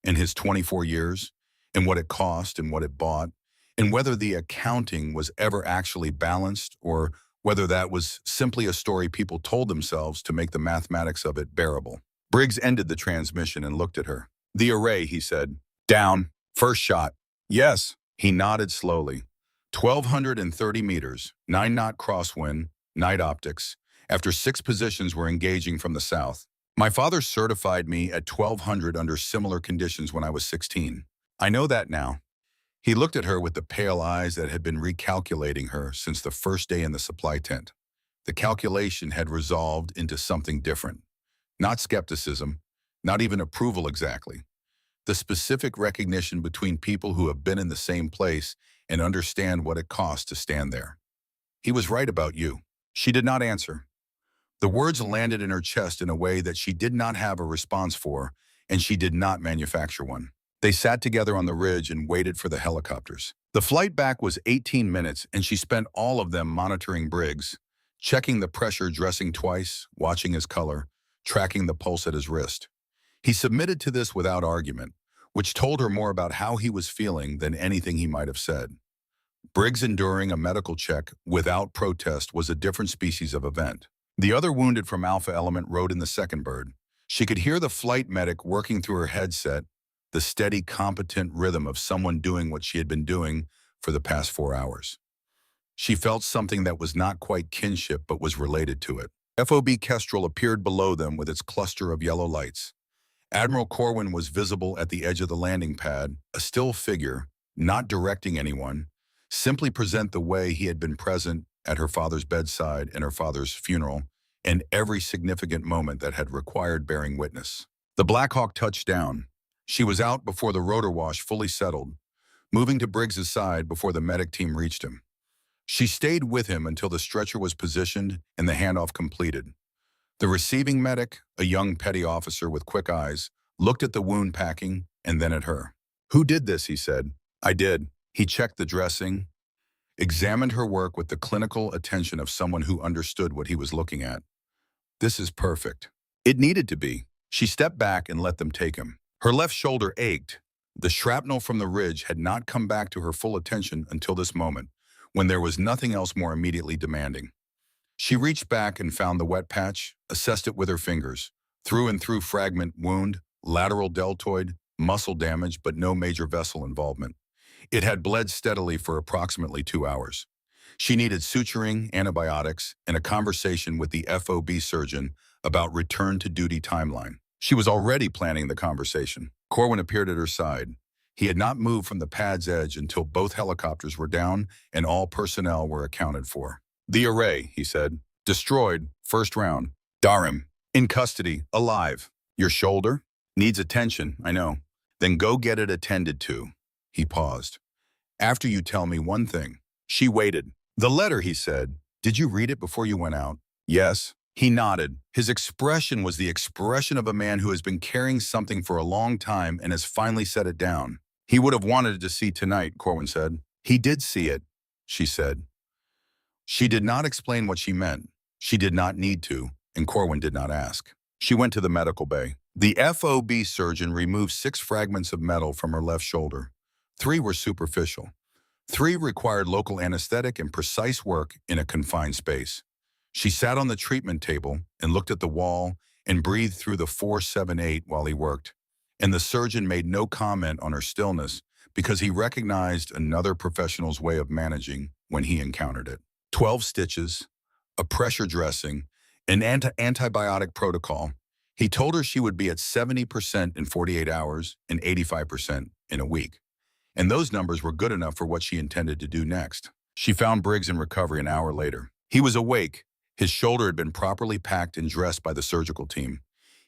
and his 24 years, and what it cost and what it bought, and whether the accounting was ever actually balanced or whether that was simply a story people told themselves to make the mathematics of it bearable. Briggs ended the transmission and looked at her. "The array," he said. "Down. First shot." "Yes." He nodded slowly. 1,230 meters, 9-knot crosswind, night optics, after 6 positions were engaging from the south. "My father certified me at 1,200 under similar conditions when I was 16. I know that now." He looked at her with the pale eyes that had been recalculating her since the first day in the supply tent. The calculation had resolved into something different. Not skepticism, not even approval exactly. The specific recognition between people who have been in the same place and understand what it costs to stand there. "He was right about you." She did not answer. The words landed in her chest in a way that she did not have a response for, and she did not manufacture one. They sat together on the ridge and waited for the helicopters. The flight back was 18 minutes, and she spent all of them monitoring Briggs, checking the pressure, dressing twice, watching his color, tracking the pulse at his wrist. He submitted to this without argument, which told her more about how he was feeling than anything he might have said. Briggs enduring a medical check without protest was a different species of event. The other wounded from Alpha Element rode in the second bird. She could hear the flight medic working through her headset, the steady, competent rhythm of someone doing what she had been doing for the past 4 hours. She felt something that was not quite kinship but was related to it. FOB Kestrel appeared below them with its cluster of yellow lights. Admiral Corwin was visible at the edge of the landing pad, a still figure, not directing anyone, simply present the way he had been present at her father's bedside and her father's funeral, and every significant moment that had required bearing witness. The Black Hawk touched down. She was out before the rotor wash fully settled, moving to Briggs's side before the medic team reached him. She stayed with him until the stretcher was positioned and the handoff completed. The receiving medic, a young petty officer with quick eyes, looked at the wound packing and then at her. "Who did this?" he said. "I did." He checked the dressing, examined her work with the clinical attention of someone who understood what he was looking at. "This is perfect." It needed to be. She stepped back and let them take him. Her left shoulder ached. The shrapnel from the ridge had not come back to her full attention until this moment, when there was nothing else more immediately demanding. She reached back and found the wet patch, assessed it with her fingers. Through and through fragment wound, lateral deltoid, muscle damage, but no major vessel involvement. It had bled steadily for approximately 2 hours. She needed suturing, antibiotics, and a conversation with the FOB surgeon about return to duty timeline. She was already planning the conversation. Corwin appeared at her side. He had not moved from the pad's edge until both helicopters were down and all personnel were accounted for. "The array," he said. "Destroyed, first round. Darim, in custody, alive. Your shoulder? Needs attention, I know. Then go get it attended to." He paused. "After you tell me one thing." She waited. "The letter," he said. "Did you read it before you went out?" "Yes." He nodded. His expression was the expression of a man who has been carrying something for a long time and has finally set it down. "He would have wanted to see tonight," Corwin said. "He did see it," she said. She did not explain what she meant. She did not need to, and Corwin did not ask. She went to the medical bay. The FOB surgeon removed 6 fragments of metal from her left shoulder. 3 were superficial. 3 required local anesthetic and precise work in a confined space. She sat on the treatment table and looked at the wall and breathed through the 478 while he worked. And the surgeon made no comment on her stillness because he recognized another professional's way of managing when he encountered it. 12 stitches, a pressure dressing, an antibiotic protocol. He told her she would be at 70% in 48 hours and 85% in a week. And those numbers were good enough for what she intended to do next. She found Briggs in recovery an hour later. He was awake. His shoulder had been properly packed and dressed by the surgical team.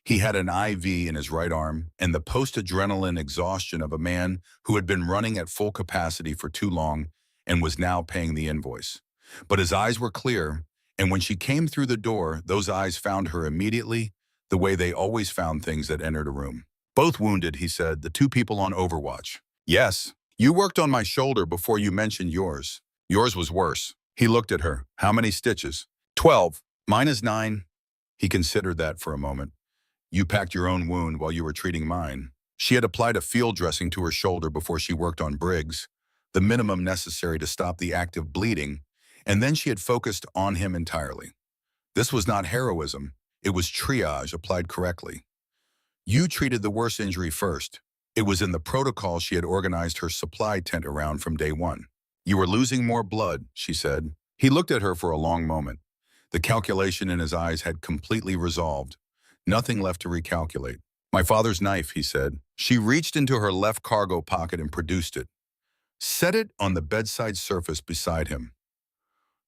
He had an IV in his right arm and the post-adrenaline exhaustion of a man who had been running at full capacity for too long and was now paying the invoice. But his eyes were clear, and when she came through the door, those eyes found her immediately, the way they always found things that entered a room. Both wounded, he said, the 2 people on overwatch. Yes, you worked on my shoulder before you mentioned yours. Yours was worse. He looked at her. How many stitches? 12. Mine is 9. He considered that for a moment. You packed your own wound while you were treating mine. She had applied a field dressing to her shoulder before she worked on Briggs, the minimum necessary to stop the active bleeding, and then she had focused on him entirely. This was not heroism. It was triage applied correctly. You treated the worst injury first. It was in the protocol she had organized her supply tent around from day one. You were losing more blood, she said. He looked at her for a long moment. The calculation in his eyes had completely resolved. Nothing left to recalculate. My father's knife, he said. She reached into her left cargo pocket and produced it. Set it on the bedside surface beside him.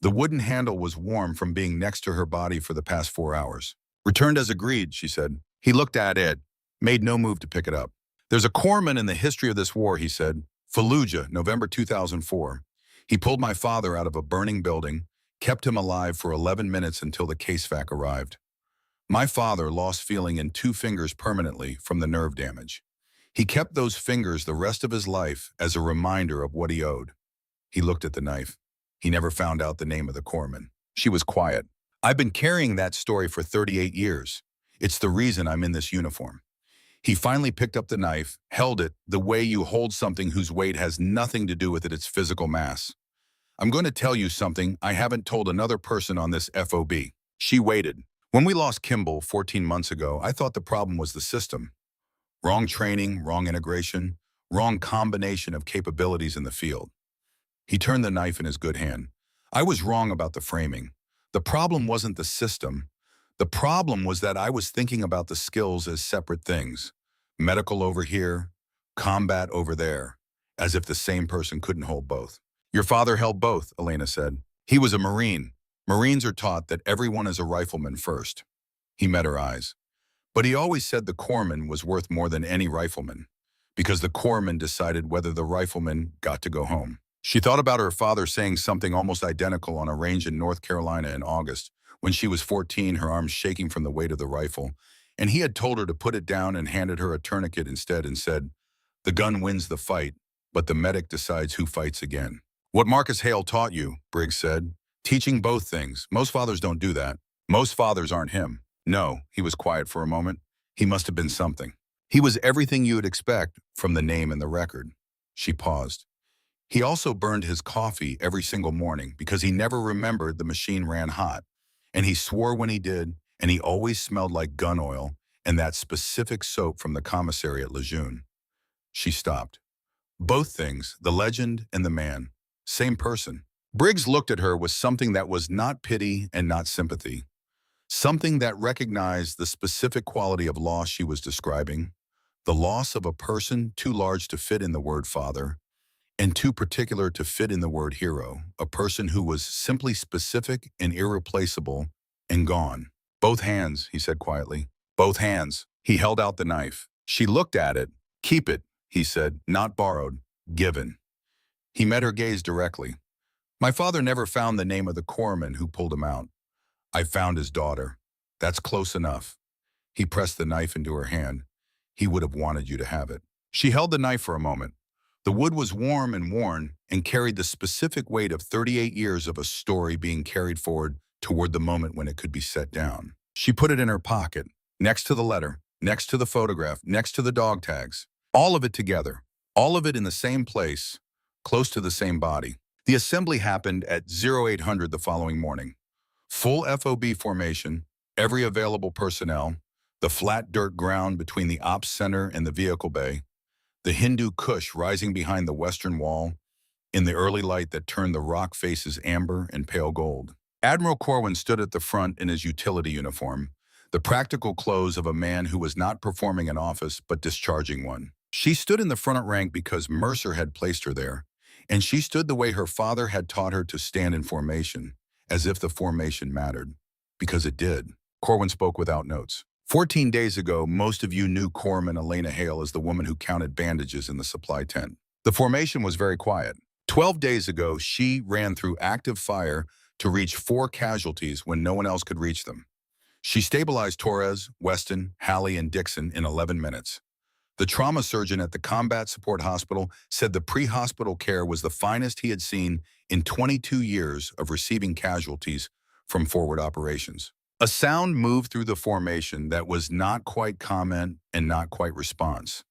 The wooden handle was warm from being next to her body for the past 4 hours. Returned as agreed, she said. He looked at it, made no move to pick it up. There's a corpsman in the history of this war, he said. Fallujah, November 2004. He pulled my father out of a burning building, kept him alive for 11 minutes until the case vac arrived. My father lost feeling in 2 fingers permanently from the nerve damage. He kept those fingers the rest of his life as a reminder of what he owed. He looked at the knife. He never found out the name of the corpsman. She was quiet. I've been carrying that story for 38 years. It's the reason I'm in this uniform. He finally picked up the knife, held it the way you hold something whose weight has nothing to do with its physical mass. I'm going to tell you something I haven't told another person on this FOB. She waited. When we lost Kimball 14 months ago, I thought the problem was the system. Wrong training, wrong integration, wrong combination of capabilities in the field. He turned the knife in his good hand. I was wrong about the framing. The problem wasn't the system. The problem was that I was thinking about the skills as separate things. Medical over here, combat over there, as if the same person couldn't hold both. Your father held both, Elena said. He was a Marine. Marines are taught that everyone is a rifleman first. He met her eyes. But he always said the corpsman was worth more than any rifleman, because the corpsman decided whether the rifleman got to go home. She thought about her father saying something almost identical on a range in North Carolina in August, when she was 14, her arms shaking from the weight of the rifle, and he had told her to put it down and handed her a tourniquet instead and said, the gun wins the fight, but the medic decides who fights again. What Marcus Hale taught you, Briggs said. Teaching both things. Most fathers don't do that. Most fathers aren't him. No, he was quiet for a moment. He must have been something. He was everything you would expect from the name and the record. She paused. He also burned his coffee every single morning because he never remembered the machine ran hot. And he swore when he did, and he always smelled like gun oil and that specific soap from the commissary at Lejeune. She stopped. Both things, the legend and the man, same person. Briggs looked at her with something that was not pity and not sympathy. Something that recognized the specific quality of loss she was describing, the loss of a person too large to fit in the word father, and too particular to fit in the word hero, a person who was simply specific and irreplaceable and gone. Both hands, he said quietly. Both hands. He held out the knife. She looked at it. Keep it, he said, not borrowed, given. He met her gaze directly. My father never found the name of the corpsman who pulled him out. I found his daughter. That's close enough. He pressed the knife into her hand. He would have wanted you to have it. She held the knife for a moment. The wood was warm and worn and carried the specific weight of 38 years of a story being carried forward toward the moment when it could be set down. She put it in her pocket, next to the letter, next to the photograph, next to the dog tags. All of it together, all of it in the same place, close to the same body. The assembly happened at 0800 the following morning. Full FOB formation, every available personnel, the flat dirt ground between the ops center and the vehicle bay, the Hindu Kush rising behind the western wall, in the early light that turned the rock faces amber and pale gold. Admiral Corwin stood at the front in his utility uniform, the practical clothes of a man who was not performing an office but discharging one. She stood in the front rank because Mercer had placed her there, and she stood the way her father had taught her to stand in formation, as if the formation mattered. Because it did. Corwin spoke without notes. 14 days ago, most of you knew Corpsman Elena Hale as the woman who counted bandages in the supply tent. The formation was very quiet. 12 days ago, she ran through active fire to reach 4 casualties when no one else could reach them. She stabilized Torres, Weston, Hale, and Dixon in 11 minutes. The trauma surgeon at the Combat Support Hospital said the pre-hospital care was the finest he had seen in 22 years of receiving casualties from forward operations. A sound moved through the formation that was not quite comment and not quite response.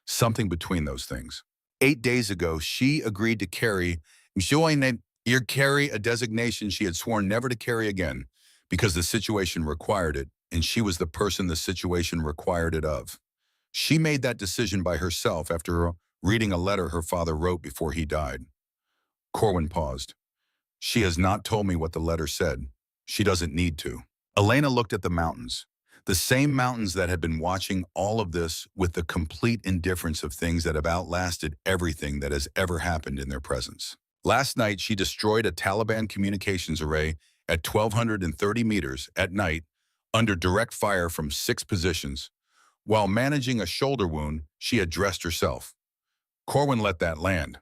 Something between those things. 8 days ago, she agreed to carry a designation she had sworn never to carry again because the situation required it, and she was the person the situation required it of. She made that decision by herself after reading a letter her father wrote before he died. Corwin paused. She has not told me what the letter said. She doesn't need to. Elena looked at the mountains, the same mountains that had been watching all of this with the complete indifference of things that have outlasted everything that has ever happened in their presence. Last night, she destroyed a Taliban communications array at 1,230 meters at night under direct fire from 6 positions. While managing a shoulder wound, she had dressed herself. Corwin let that land.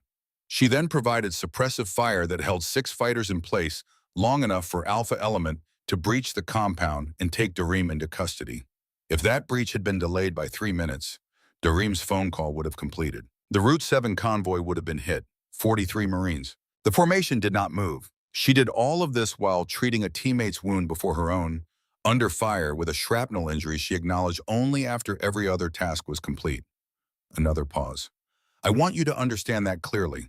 She then provided suppressive fire that held 6 fighters in place long enough for Alpha Element to breach the compound and take Dareem into custody. If that breach had been delayed by 3 minutes, Dareem's phone call would have completed. The Route 7 convoy would have been hit, 43 Marines. The formation did not move. She did all of this while treating a teammate's wound before her own, under fire with a shrapnel injury she acknowledged only after every other task was complete. Another pause. I want you to understand that clearly.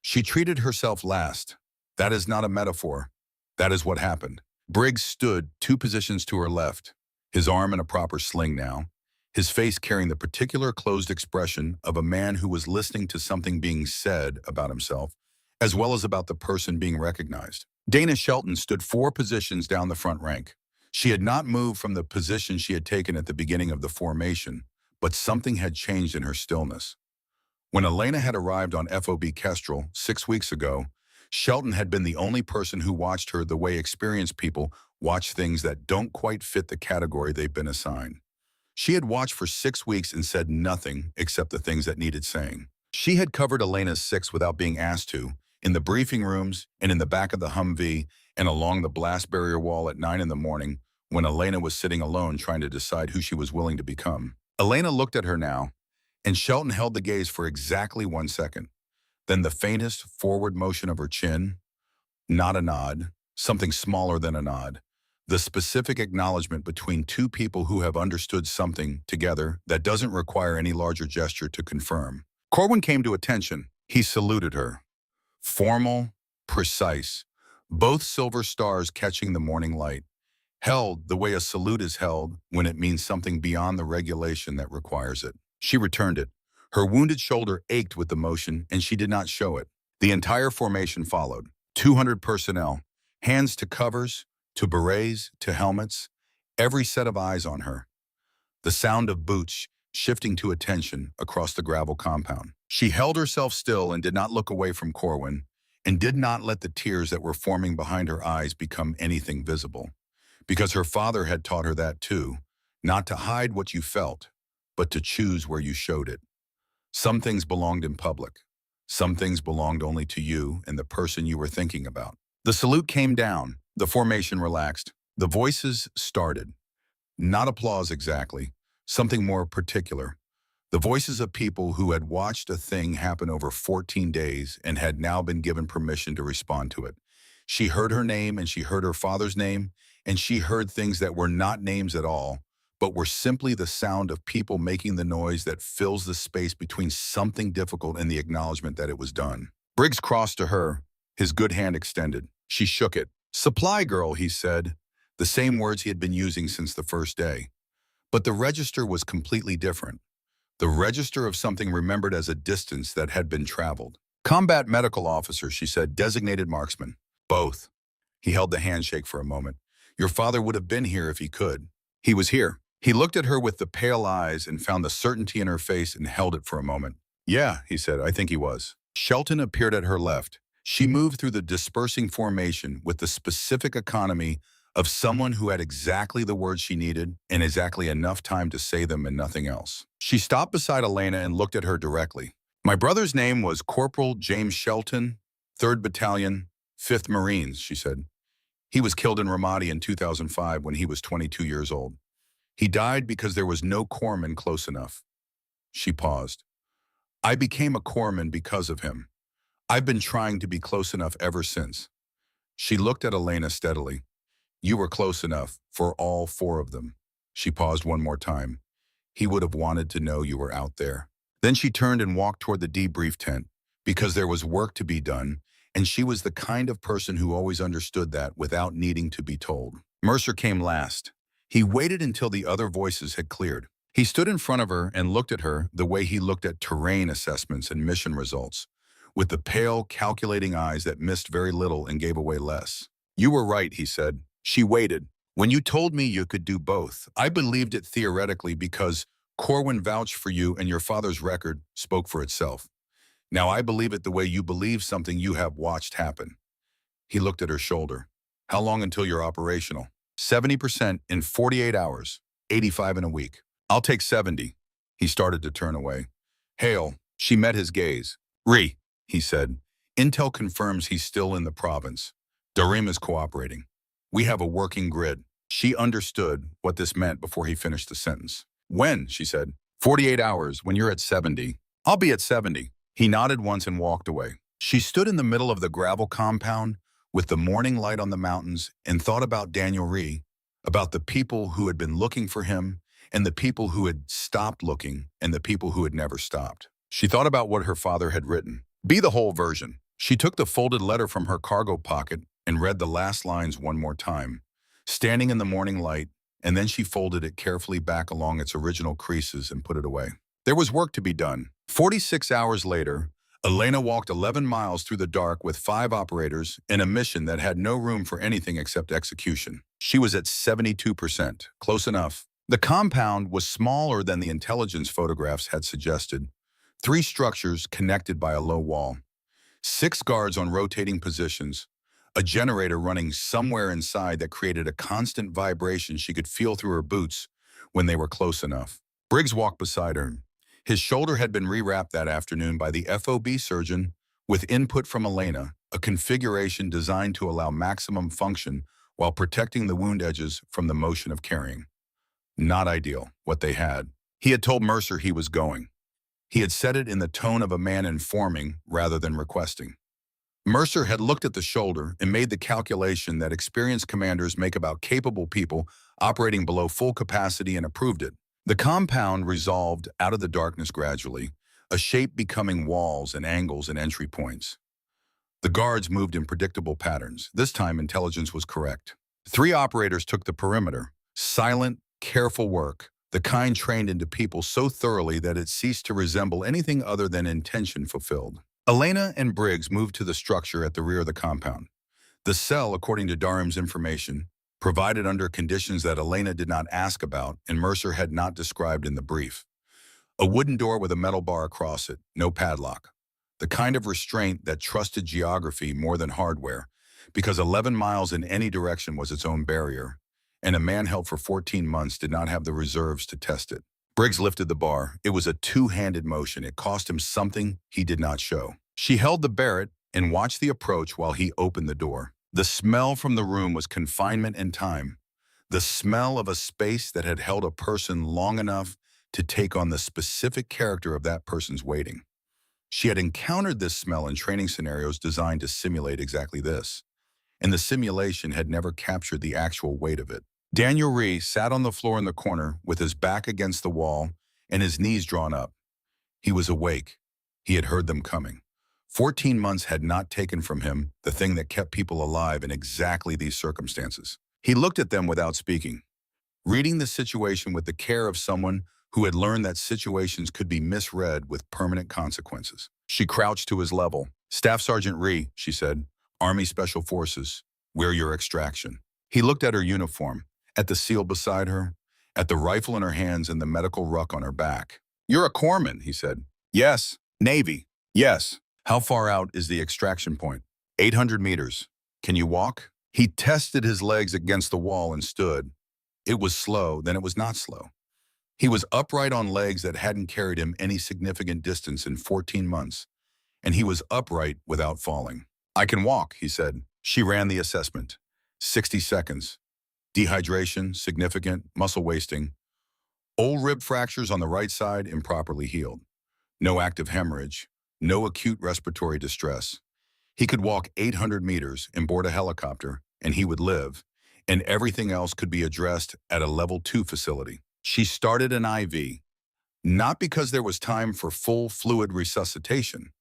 She treated herself last. That is not a metaphor. That is what happened. Briggs stood 2 positions to her left, his arm in a proper sling now, his face carrying the particular closed expression of a man who was listening to something being said about himself, as well as about the person being recognized. Dana Shelton stood 4 positions down the front rank. She had not moved from the position she had taken at the beginning of the formation, but something had changed in her stillness. When Elena had arrived on FOB Kestrel 6 weeks ago, Shelton had been the only person who watched her the way experienced people watch things that don't quite fit the category they've been assigned. She had watched for 6 weeks and said nothing except the things that needed saying. She had covered Elena's 6 without being asked to, in the briefing rooms and in the back of the Humvee and along the blast barrier wall at 9 in the morning when Elena was sitting alone trying to decide who she was willing to become. Elena looked at her now, and Shelton held the gaze for exactly 1 second. Then the faintest forward motion of her chin, not a nod, something smaller than a nod, the specific acknowledgement between 2 people who have understood something together that doesn't require any larger gesture to confirm. Corwin came to attention. He saluted her. Formal, precise, both silver stars catching the morning light, held the way a salute is held when it means something beyond the regulation that requires it. She returned it. Her wounded shoulder ached with the motion, and she did not show it. The entire formation followed. 200 personnel, hands to covers, to berets, to helmets, every set of eyes on her. The sound of boots shifting to attention across the gravel compound. She held herself still and did not look away from Corwin, and did not let the tears that were forming behind her eyes become anything visible. Because her father had taught her that too, not to hide what you felt, but to choose where you showed it. Some things belonged in public. Some things belonged only to you and the person you were thinking about. The salute came down. The formation relaxed. The voices started. Not applause exactly, something more particular. The voices of people who had watched a thing happen over 14 days and had now been given permission to respond to it. She heard her name and she heard her father's name, and she heard things that were not names at all, but were simply the sound of people making the noise that fills the space between something difficult and the acknowledgement that it was done. Briggs crossed to her, his good hand extended. She shook it. "Supply girl," he said, the same words he had been using since the first day. But the register was completely different. The register of something remembered as a distance that had been traveled. "Combat medical officer," she said, "designated marksman." "Both." He held the handshake for a moment. "Your father would have been here if he could." "He was here." He looked at her with the pale eyes and found the certainty in her face and held it for a moment. "Yeah," he said, "I think he was." Shelton appeared at her left. She moved through the dispersing formation with the specific economy of someone who had exactly the words she needed and exactly enough time to say them and nothing else. She stopped beside Elena and looked at her directly. "My brother's name was Corporal James Shelton, 3rd Battalion, 5th Marines," she said. "He was killed in Ramadi in 2005 when he was 22 years old. He died because there was no corpsman close enough." She paused. "I became a corpsman because of him. I've been trying to be close enough ever since." She looked at Elena steadily. "You were close enough for all 4 of them." She paused one more time. "He would have wanted to know you were out there." Then she turned and walked toward the debrief tent because there was work to be done, and she was the kind of person who always understood that without needing to be told. Mercer came last. He waited until the other voices had cleared. He stood in front of her and looked at her the way he looked at terrain assessments and mission results, with the pale, calculating eyes that missed very little and gave away less. "You were right," he said. She waited. "When you told me you could do both, I believed it theoretically because Corwin vouched for you and your father's record spoke for itself. Now I believe it the way you believe something you have watched happen." He looked at her shoulder. "How long until you're operational?" 70% in 48 hours, 85 in a week." "I'll take 70. He started to turn away. "Hale." She met his gaze. He said. "Intel confirms he's still in the province. Darim is cooperating. We have a working grid." She understood what this meant before he finished the sentence. "When?" she said. 48 hours, when you're at 70. "I'll be at 70. He nodded once and walked away. She stood in the middle of the gravel compound with the morning light on the mountains and thought about Daniel Rhee, about the people who had been looking for him and the people who had stopped looking and the people who had never stopped. She thought about what her father had written. Be the whole version. She took the folded letter from her cargo pocket and read the last lines one more time, standing in the morning light, and then she folded it carefully back along its original creases and put it away. There was work to be done. 46 hours later, Elena walked 11 miles through the dark with 5 operators in a mission that had no room for anything except execution. She was at 72%, close enough. The compound was smaller than the intelligence photographs had suggested. 3 structures connected by a low wall. 6 guards on rotating positions. A generator running somewhere inside that created a constant vibration she could feel through her boots when they were close enough. Briggs walked beside her. His shoulder had been rewrapped that afternoon by the FOB surgeon with input from Elena, a configuration designed to allow maximum function while protecting the wound edges from the motion of carrying. Not ideal, what they had. He had told Mercer he was going. He had said it in the tone of a man informing rather than requesting. Mercer had looked at the shoulder and made the calculation that experienced commanders make about capable people operating below full capacity and approved it. The compound resolved out of the darkness gradually, a shape becoming walls and angles and entry points. The guards moved in predictable patterns. This time, intelligence was correct. 3 operators took the perimeter. Silent, careful work, the kind trained into people so thoroughly that it ceased to resemble anything other than intention fulfilled. Elena and Briggs moved to the structure at the rear of the compound. The cell, according to Darim's information, provided under conditions that Elena did not ask about and Mercer had not described in the brief. A wooden door with a metal bar across it, no padlock. The kind of restraint that trusted geography more than hardware, because 11 miles in any direction was its own barrier, and a man held for 14 months did not have the reserves to test it. Briggs lifted the bar. It was a two-handed motion. It cost him something he did not show. She held the Barrett and watched the approach while he opened the door. The smell from the room was confinement and time. The smell of a space that had held a person long enough to take on the specific character of that person's waiting. She had encountered this smell in training scenarios designed to simulate exactly this. and the simulation had never captured the actual weight of it. Daniel Rhee sat on the floor in the corner with his back against the wall and his knees drawn up. He was awake. He had heard them coming. 14 months had not taken from him the thing that kept people alive in exactly these circumstances. He looked at them without speaking, reading the situation with the care of someone who had learned that situations could be misread with permanent consequences. She crouched to his level. "Staff Sergeant Rhee," she said, "Army Special Forces, wear your extraction." He looked at her uniform, at the seal beside her, at the rifle in her hands and the medical ruck on her back. "You're a corpsman," he said. "Yes." "Navy." "Yes." "How far out is the extraction point?" 800 meters. "Can you walk?" He tested his legs against the wall and stood. It was slow, then it was not slow. He was upright on legs that hadn't carried him any significant distance in 14 months, and he was upright without falling. "I can walk," he said. She ran the assessment. 60 seconds. Dehydration, significant, muscle wasting. Old rib fractures on the right side, improperly healed. No active hemorrhage. No acute respiratory distress. He could walk 800 meters and board a helicopter, and he would live, and everything else could be addressed at a level 2 facility. She started an IV, not because there was time for full fluid resuscitation,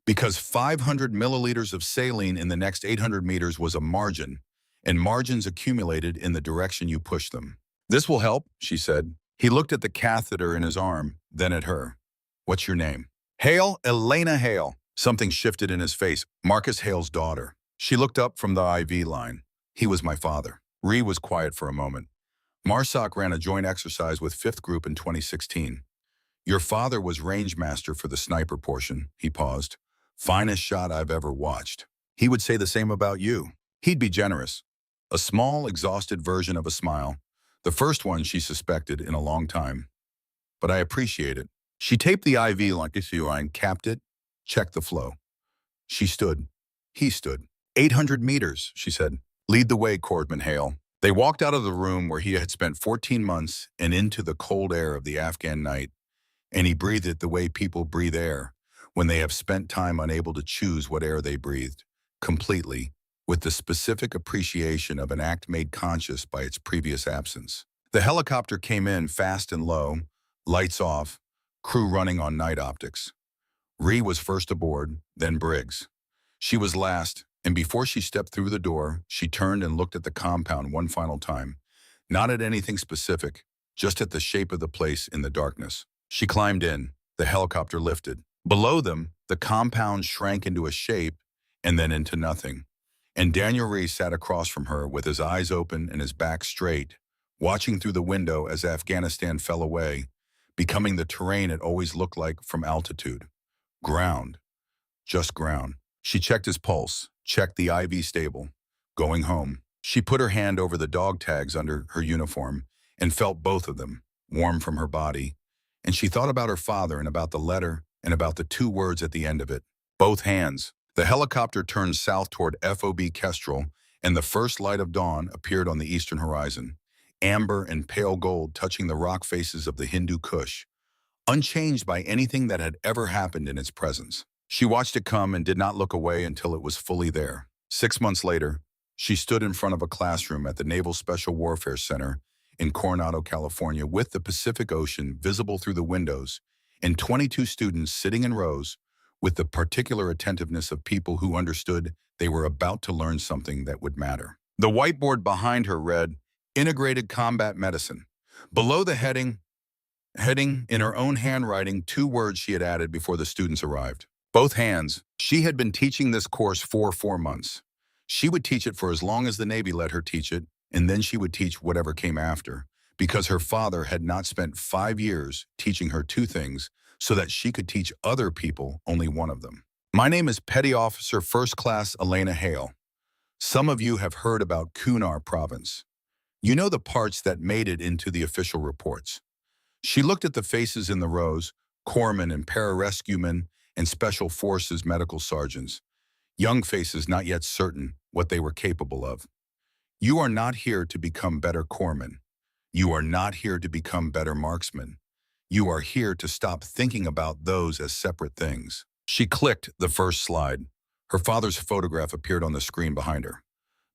because 500 milliliters of saline in the next 800 meters was a margin, and margins accumulated in the direction you push them. "This will help," she said. He looked at the catheter in his arm, then at her. "What's your name?" "Hale, Elena Hale." Something shifted in his face. "Marcus Hale's daughter." She looked up from the IV line. "He was my father." Rhee was quiet for a moment. "MARSOC ran a joint exercise with 5th Group in 2016. Your father was range master for the sniper portion." He paused. "Finest shot I've ever watched." "He would say the same about you." He'd be generous. A small, exhausted version of a smile. The first one she suspected in a long time. "But I appreciate it." She taped the IV like this line, capped it, checked the flow. She stood. He stood. 800 meters, she said. "Lead the way, Corpsman Hale." They walked out of the room where he had spent 14 months and into the cold air of the Afghan night, and he breathed it the way people breathe air when they have spent time unable to choose what air they breathed, completely, with the specific appreciation of an act made conscious by its previous absence. The helicopter came in fast and low, lights off, crew running on night optics. Rhee was first aboard, then Briggs. She was last, and before she stepped through the door, she turned and looked at the compound one final time. Not at anything specific, just at the shape of the place in the darkness. She climbed in. The helicopter lifted. Below them, the compound shrank into a shape and then into nothing. And Daniel Rhee sat across from her with his eyes open and his back straight, watching through the window as Afghanistan fell away, becoming the terrain it always looked like from altitude. Ground. Just ground. She checked his pulse, checked the IV stable. Going home. She put her hand over the dog tags under her uniform and felt both of them, warm from her body. And she thought about her father and about the letter and about the 2 words at the end of it. Both hands. The helicopter turned south toward FOB Kestrel, and the first light of dawn appeared on the eastern horizon, amber and pale gold touching the rock faces of the Hindu Kush, unchanged by anything that had ever happened in its presence. She watched it come and did not look away until it was fully there. 6 months later, she stood in front of a classroom at the Naval Special Warfare Center in Coronado, California, with the Pacific Ocean visible through the windows and 22 students sitting in rows with the particular attentiveness of people who understood they were about to learn something that would matter. The whiteboard behind her read, "Integrated Combat Medicine." Below the heading in her own handwriting, 2 words she had added before the students arrived. Both hands. She had been teaching this course for 4 months. She would teach it for as long as the Navy let her teach it, and then she would teach whatever came after, because her father had not spent 5 years teaching her 2 things so that she could teach other people only one of them. "My name is Petty Officer First Class Elena Hale. Some of you have heard about Kunar Province. You know the parts that made it into the official reports." She looked at the faces in the rows, corpsmen and pararescuemen and Special Forces medical sergeants, young faces not yet certain what they were capable of. "You are not here to become better corpsmen. You are not here to become better marksmen. You are here to stop thinking about those as separate things." She clicked the first slide. Her father's photograph appeared on the screen behind her.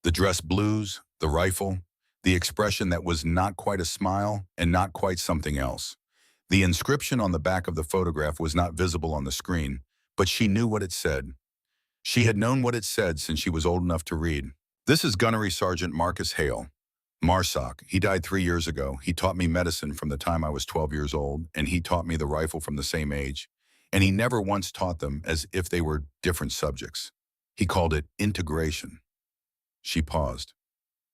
The dress blues, the rifle, the expression that was not quite a smile and not quite something else. The inscription on the back of the photograph was not visible on the screen, but she knew what it said. She had known what it said since she was old enough to read. This is Gunnery Sergeant Marcus Hale. MARSOC. He died 3 years ago. He taught me medicine from the time I was 12 years old, and he taught me the rifle from the same age. And he never once taught them as if they were different subjects. He called it integration. She paused.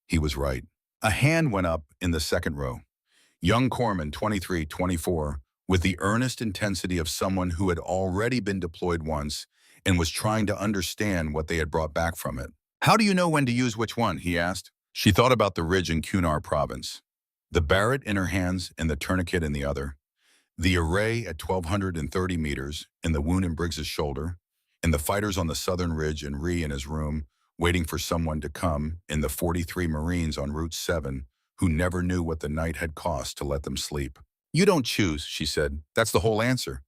He was right. A hand went up in the second row. Young corpsman, 23, 24, with the earnest intensity of someone who had already been deployed once and was trying to understand what they had brought back from it. "How do you know when to use which one?" he asked. She thought about the ridge in Kunar province, the Barrett in her hands and the tourniquet in the other, the array at 1,230 meters and the wound in Briggs's shoulder, and the fighters on the southern ridge and Ree in his room waiting for someone to come, and the 43 Marines on Route 7 who never knew what the night had cost to let them sleep. "You don't choose," she said. "That's the whole answer.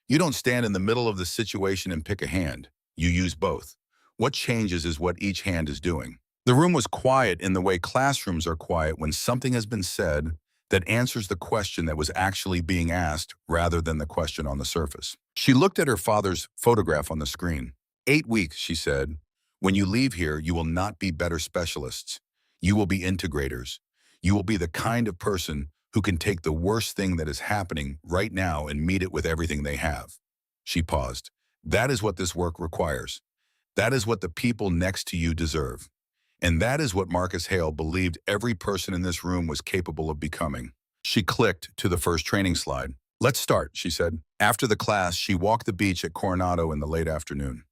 You don't stand in the middle of the situation and pick a hand. You use both. What changes is what each hand is doing." The room was quiet in the way classrooms are quiet when something has been said that answers the question that was actually being asked rather than the question on the surface. She looked at her father's photograph on the screen. 8 weeks, she said. "When you leave here, you will not be better specialists. You will be integrators. You will be the kind of person who can take the worst thing that is happening right now and meet it with everything they have." She paused. "That is what this work requires. That is what the people next to you deserve. And that is what Marcus Hale believed every person in this room was capable of becoming." She clicked to the first training slide. "Let's start," she said. After the class, she walked the beach at Coronado in the late afternoon.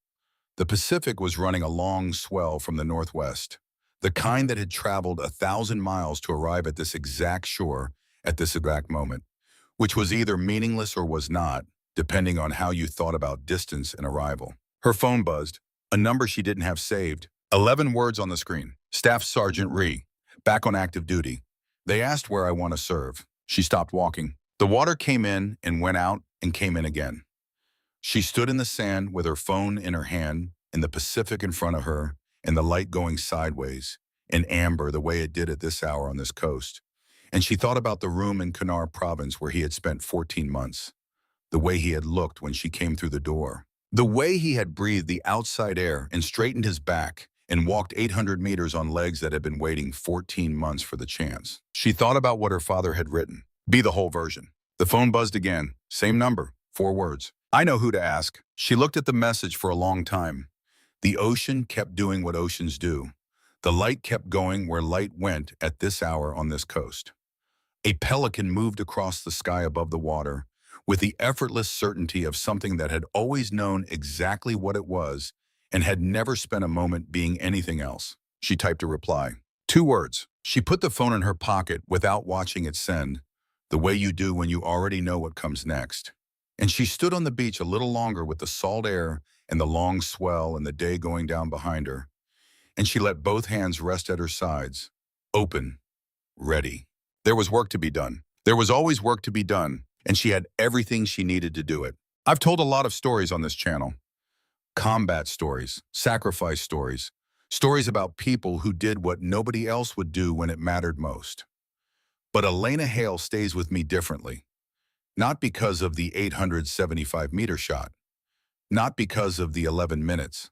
The Pacific was running a long swell from the northwest, the kind that had traveled 1,000 miles to arrive at this exact shore at this exact moment, which was either meaningless or was not, depending on how you thought about distance and arrival. Her phone buzzed, a number she didn't have saved. 11 words on the screen. "Staff Sergeant Ree, back on active duty. They asked where I want to serve." She stopped walking. The water came in and went out and came in again. She stood in the sand with her phone in her hand and the Pacific in front of her and the light going sideways, in amber the way it did at this hour on this coast. And she thought about the room in Kunar province where he had spent 14 months, the way he had looked when she came through the door, the way he had breathed the outside air and straightened his back and walked 800 meters on legs that had been waiting 14 months for the chance. She thought about what her father had written. Be the whole version. The phone buzzed again. Same number, 4 words. "I know who to ask." She looked at the message for a long time. The ocean kept doing what oceans do. The light kept going where light went at this hour on this coast. A pelican moved across the sky above the water with the effortless certainty of something that had always known exactly what it was and had never spent a moment being anything else. She typed a reply. 2 words. She put the phone in her pocket without watching it send, the way you do when you already know what comes next. And she stood on the beach a little longer with the salt air and the long swell and the day going down behind her. And she let both hands rest at her sides, open, ready. There was work to be done. There was always work to be done, and she had everything she needed to do it. I've told a lot of stories on this channel. Combat stories, sacrifice stories, stories about people who did what nobody else would do when it mattered most. But Elena Hale stays with me differently. Not because of the 875-meter shot, not because of the 11 minutes,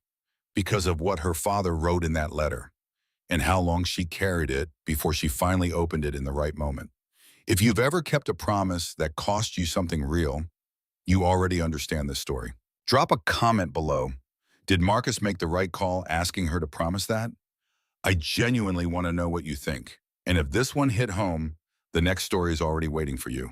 because of what her father wrote in that letter and how long she carried it before she finally opened it in the right moment. If you've ever kept a promise that cost you something real, you already understand this story. Drop a comment below. Did Marcus make the right call asking her to promise that? I genuinely want to know what you think. And if this one hit home, the next story is already waiting for you.